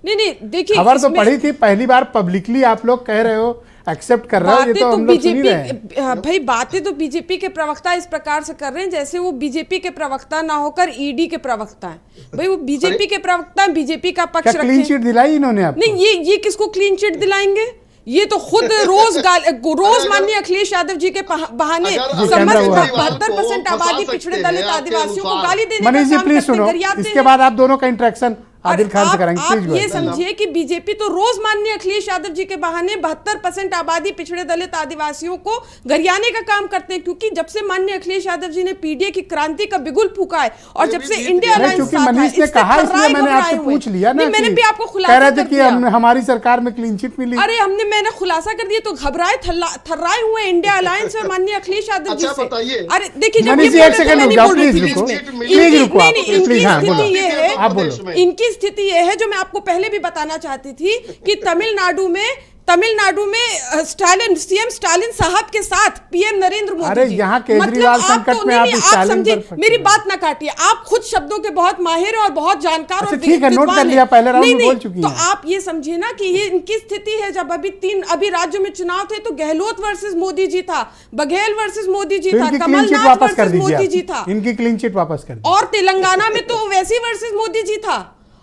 नहीं देखिए, खबर तो पढ़ी थी, पहली बार पब्लिकली आप लोग कह रहे हो, एक्सेप्ट कर रहे हो, ये तो हम लोग सुन ही रहे हैं। भाई बातें तो बीजेपी के प्रवक्ता इस प्रकार से कर रहे हैं जैसे वो बीजेपी के प्रवक्ता ना होकर ईडी के प्रवक्ता हैं। भाई वो बीजेपी के प्रवक्ता, बीजेपी का पक्ष रखें। क्लीन चिट दिलाई इन्होंने आपको? नहीं, ये किसको क्लीन चिट दिलाएंगे? ये तो खुद रोज माननीय अखिलेश यादव जी के बहाने समस्त 72% आबादी पिछड़े दलित आदिवासियों को गाली देने का काम करते हैं। प्लीज सुनो, इसके बाद आप दोनों का इंटरेक्शन आदिल खान से करेंगे। आप ये समझिए कि बीजेपी तो रोज माननीय अखिलेश यादव जी के बहाने 72% आबादी पिछड़े दलित आदिवासियों को गरियाने का काम करते हैं, क्योंकि जब से माननीय अखिलेश यादव जी ने पीडीए की क्रांति का बिगुल फूका है और जब से इंडिया अलायंस साथ है, मनीष ने कहा इसलिए मैंने आपसे पूछ लिया ना, मैंने भी आपको खुलासा कह रहे थे कि हमारी सरकार में क्लीन चिट मिली। अरे मैंने खुलासा कर दिया तो घबराए थर्राए हुए इंडिया अलायंस और माननीय अखिलेश यादव जी से। अरे देखिए, जब इनकी स्थिति ये है जो मैं आपको पहले भी बताना चाहती थी कि तमिलनाडु में सीएम स्टालिन साहब के साथ पीएम नरेंद्र मोदी। अरे यहाँ केजरीवाल संकट में आप समझे, मेरी बात ना काटिए, आप खुद शब्दों के बहुत माहिर और बहुत जानकार और ठीक है, नोट कर लिया, पहले राउंड में बोल चुकी हैं। तो आप ये समझिए ना कि ये इनकी स्थिति है। जब अभी राज्यों में चुनाव थे तो गहलोत वर्सेस मोदी जी था, बघेल वर्सेस मोदी जी था, कमलनाथ वर्सेस मोदी जी था, इनकी क्लीन चिट वापस कर दी। और तेलंगाना में तो वैसी वर्सेस मोदी जी था।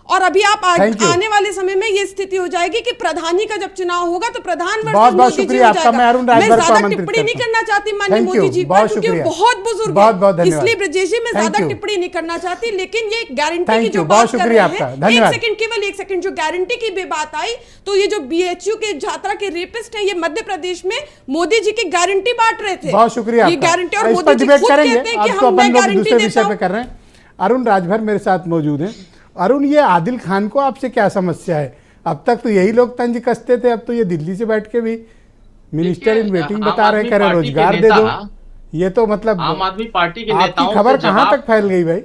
और अभी आप आने वाले समय में ये स्थिति हो जाएगी कि प्रधानी का जब चुनाव होगा तो प्रधान बहुत बहुत शुक्रिया आपका। मैं अरुण राजभर को आमंत्रित टिप्पणी नहीं करना चाहती माननीय मोदी जी पर, क्योंकि वो बहुत बुजुर्ग है, इसलिए ब्रजेश जी मैं ज्यादा टिप्पणी नहीं करना चाहती। लेकिन ये गारंटी की जो बात कर रहे हैं, एक सेकंड, केवल एक सेकंड, जो गारंटी की भी बात आई तो ये जो बीएचयू के छात्रा के रेपिस्ट है, ये मध्य प्रदेश में मोदी जी की गारंटी बांट रहे थे। बहुत शुक्रिया, ये गारंटी, और मोदी जी खुद कहते हैं कि हम मैं गारंटी देता हूं। कर रहे हैं। अरुण राजभर मेरे साथ मौजूद हैं। अरुण, ये आदिल खान को आपसे क्या समस्या है? अब तक तो यही लोग तंज कसते थे, अब तो ये दिल्ली से बैठ के भी मिनिस्टर इन वेटिंग बता रहे, कह रहे रोजगार दे दो। ये तो मतलब आम आदमी पार्टी के नेताओं, खबर कहां तक फैल गई भाई?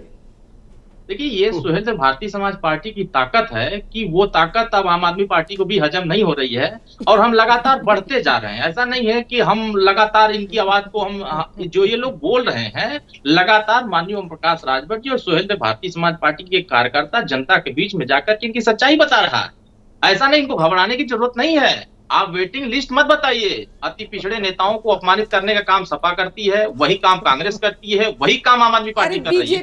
देखिए, ये सुहेल से भारतीय समाज पार्टी की ताकत है कि वो ताकत अब आम आदमी पार्टी को भी हजम नहीं हो रही है और हम लगातार बढ़ते जा रहे हैं। ऐसा नहीं है कि हम लगातार इनकी आवाज को हम जो ये लोग बोल रहे हैं लगातार माननीय ओम प्रकाश राजभर जी और सुहेल से भारतीय समाज पार्टी के कार्यकर्ता जनता के बीच में जाकर के इनकी सच्चाई बता रहा है। ऐसा नहीं, इनको घबराने की जरूरत नहीं है। आप वेटिंग लिस्ट मत बताइए। अति पिछड़े नेताओं को अपमानित करने का काम सपा करती है, वही काम कांग्रेस करती है, वही काम आम आदमी पार्टी कर रही है।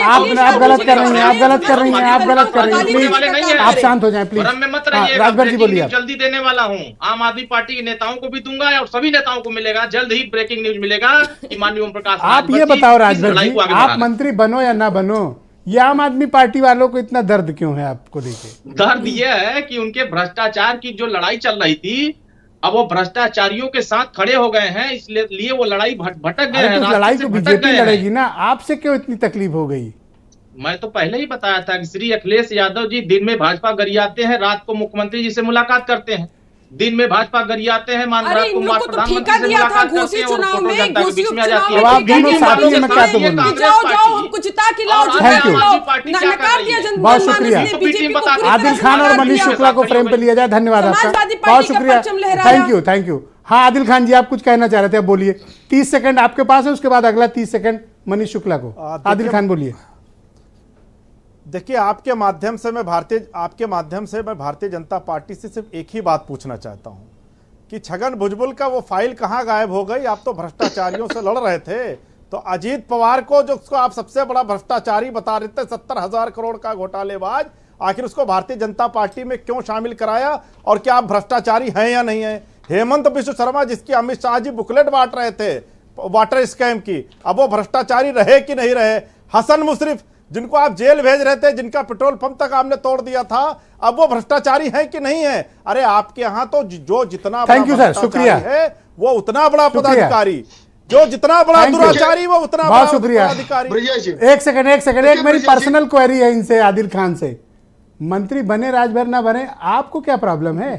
आप गलत कर रही हैं, आप गलत कर रही हैं, आप गलत कर रही हैं। प्लीज आप शांत हो जाएं, प्लीज। भ्रम में मत रहिए। राजभर जी बोलिए। जल्दी देने वाला हूँ, आम आदमी पार्टी के नेताओं को भी दूंगा और सभी नेताओं को मिलेगा। जल्द ही ब्रेकिंग न्यूज मिलेगा कि माननीय ओम प्रकाश। आप ये बताओ राजभर जी, आप मंत्री बनो या ना बनो, ये आम आदमी पार्टी वालों को इतना दर्द क्यों है आपको देखे? दर्द यह है कि उनके भ्रष्टाचार की जो लड़ाई चल रही थी, अब वो भ्रष्टाचारियों के साथ खड़े हो गए हैं, इसलिए वो लड़ाई भटक गए हैं। लड़ाई तो बीजेपी लड़ेगी ना, आपसे क्यों इतनी तकलीफ हो गई? मैं तो पहले ही बताया था कि श्री अखिलेश यादव जी दिन में भाजपा गरियाते हैं, रात को मुख्यमंत्री जी से मुलाकात करते हैं। दिन में भाजपा गरियाते हैं, रात को प्रधानमंत्री से मुलाकात करते हैं और फोटो जनता के बीच में आ जाती है। आप दोनों साथी में क्या तो बोल बहुत शुक्रिया। आदिल खान और मनीष शुक्ला को फ्रेम पे लिया जाए। धन्यवाद आपका, बहुत शुक्रिया, थैंक यू। हाँ आदिल खान जी, आप कुछ कहना चाह रहे थे, अब बोलिए। 30 सेकंड आपके पास है, उसके बाद अगला 30 सेकंड मनीष शुक्ला को। आदिल खान बोलिए। देखिए, आपके माध्यम से मैं भारतीय जनता पार्टी से सिर्फ एक ही बात पूछना चाहता हूं कि छगन भुजबल का वो फाइल कहां गायब हो गई? आप तो भ्रष्टाचारियों से लड़ रहे थे, तो अजीत पवार को जो उसको आप सबसे बड़ा भ्रष्टाचारी बता रहे थे, 70,000 करोड़ का घोटालेबाज, आखिर उसको भारतीय जनता पार्टी में क्यों शामिल कराया? और क्या आप भ्रष्टाचारी हैं या नहीं है? हेमंत बिश्व शर्मा, जिसकी अमित शाह जी बुकलेट बांट रहे थे वाटर स्कैम की, अब वो भ्रष्टाचारी रहे कि नहीं रहे? हसन मुशर्रफ, जिनको आप जेल भेज रहे थे, जिनका पेट्रोल पंप तक आपने तोड़ दिया था, अब वो भ्रष्टाचारी हैं कि नहीं है? अरे आपके यहाँ तो जो जितना थैंक यू सर, शुक्रिया है वो उतना बड़ा पदाधिकारी, जो जितना बड़ा दुराचारी वो उतना बहुत शुक्रिया। एक सेकंड, एक मेरी पर्सनल क्वेरी है इनसे, आदिल खान से। मंत्री बने राजभर ना बने, आपको क्या प्रॉब्लम है?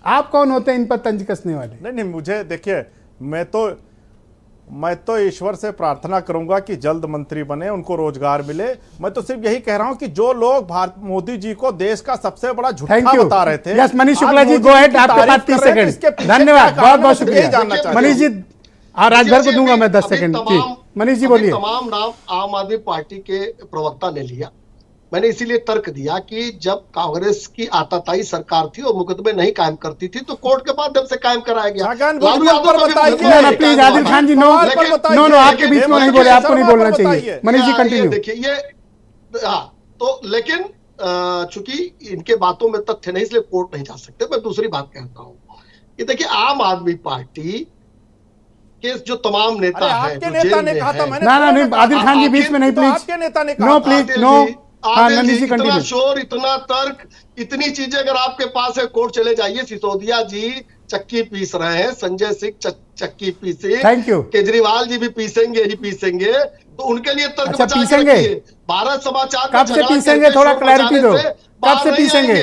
आप कौन होते हैं इन पर तंज कसने वाले? नहीं नहीं, मुझे देखिए, मैं तो ईश्वर से प्रार्थना करूंगा कि जल्द मंत्री बने, उनको रोजगार मिले। मैं तो सिर्फ यही कह रहा हूं कि जो लोग मोदी जी को देश का सबसे बड़ा झूठा बता रहे थे। Yes, Manish Shukla ji, go ahead, आपके पास 30 सेकंड। धन्यवाद, बहुत बहुत शुक्रिया मनीष जी। राजभर को दूंगा मैं 10 सेकंड जी। मनीष जी बोलिए। तमाम नाम आम आदमी पार्टी के प्रवक्ता ने लिया। मैंने इसीलिए तर्क दिया कि जब कांग्रेस की आताताई सरकार थी और मुकदमे नहीं कायम करती थी तो कोर्ट के माध्यम से कायम कराया गया। प्लीज आदिल खान जी, नो, आपके बीच में नहीं बोले, आपको नहीं बोलना चाहिए। मनीष जी कंटिन्यू। देखिए ये, हाँ, तो लेकिन चूंकि इनके बातों में तथ्य नहीं, इसलिए कोर्ट नहीं जा सकते। मैं दूसरी बात कहता हूं कि देखिए, आम आदमी पार्टी के जो तमाम नेता हैं, आपके नेता ने कहा था, मैंने नहीं, आदिल खान जी बीच में नहीं, प्लीज। आपके नेता ने कहा, नो प्लीज, नो। इतना शोर, इतना तर्क, इतनी चीजें अगर आपके पास है, कोर्ट चले जाइए। सिसोदिया जी चक्की पीस रहे हैं, संजय सिंह चक्की पीसे, थैंक यू। केजरीवाल जी भी पीसेंगे ही पीसेंगे, तो उनके लिए तर्क अच्छा, बचा के पीसेंगे? रखिए। भारत समाचार कब से पीसेंगे, थोड़ा क्लैरिटी दो, कब से पीसेंगे?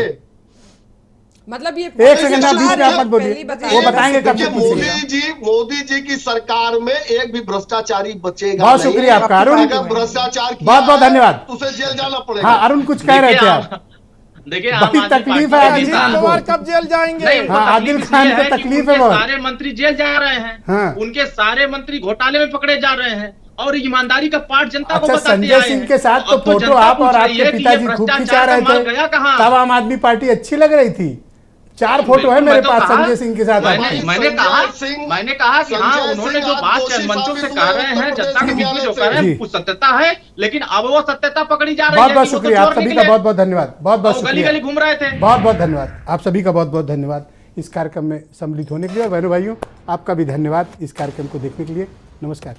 मतलब ये एक सेकंड, आप बीच में आप मत बोलिए, वो बताएंगे कब से पीसेंगे। मोदी जी की सरकार में एक भी भ्रष्टाचारी बचेगा। बहुत शुक्रिया आपका अरुण, भ्रष्टाचार बहुत बहुत धन्यवाद। उसे जेल जाना पड़ेगा। हाँ अरुण, कुछ कह रहे थे आप? देखिए, बड़ी तकलीफ है आदिल खान को। कब जेल जाएंगे? हाँ, आदिल खान को तकलीफ है बहुत। सारे मंत्री जेल जा रहे हैं। हाँ। उनके सारे मंत्री घोटाले में पकड़े जा रहे हैं और ईमानदारी का पाठ जनता को अच्छा, बताते संजय सिंह के साथ तो फोटो आप और आपके पिताजी खूब खिंचा रहे थे, तब आम आदमी पार्टी अच्छी लग रही थी। 4 फोटो है मेरे पास संजय सिंह के साथ। मैंने कहा कि हाँ, उन्होंने जो बात मंचों से कह रहे हैं, जनता के बीच में जो कह रहे हैं, कुछ सत्यता है, लेकिन अब वो सत्यता पकड़ी जा रही है। बहुत बहुत शुक्रिया आप सभी का, बहुत बहुत धन्यवाद, बहुत बहुत शुक्रिया। गली घूम रहे थे। बहुत बहुत धन्यवाद आप सभी का, बहुत बहुत धन्यवाद इस कार्यक्रम में सम्मिलित होने के लिए। और बहनों भाइयों, आपका भी धन्यवाद इस कार्यक्रम को देखने के लिए। नमस्कार।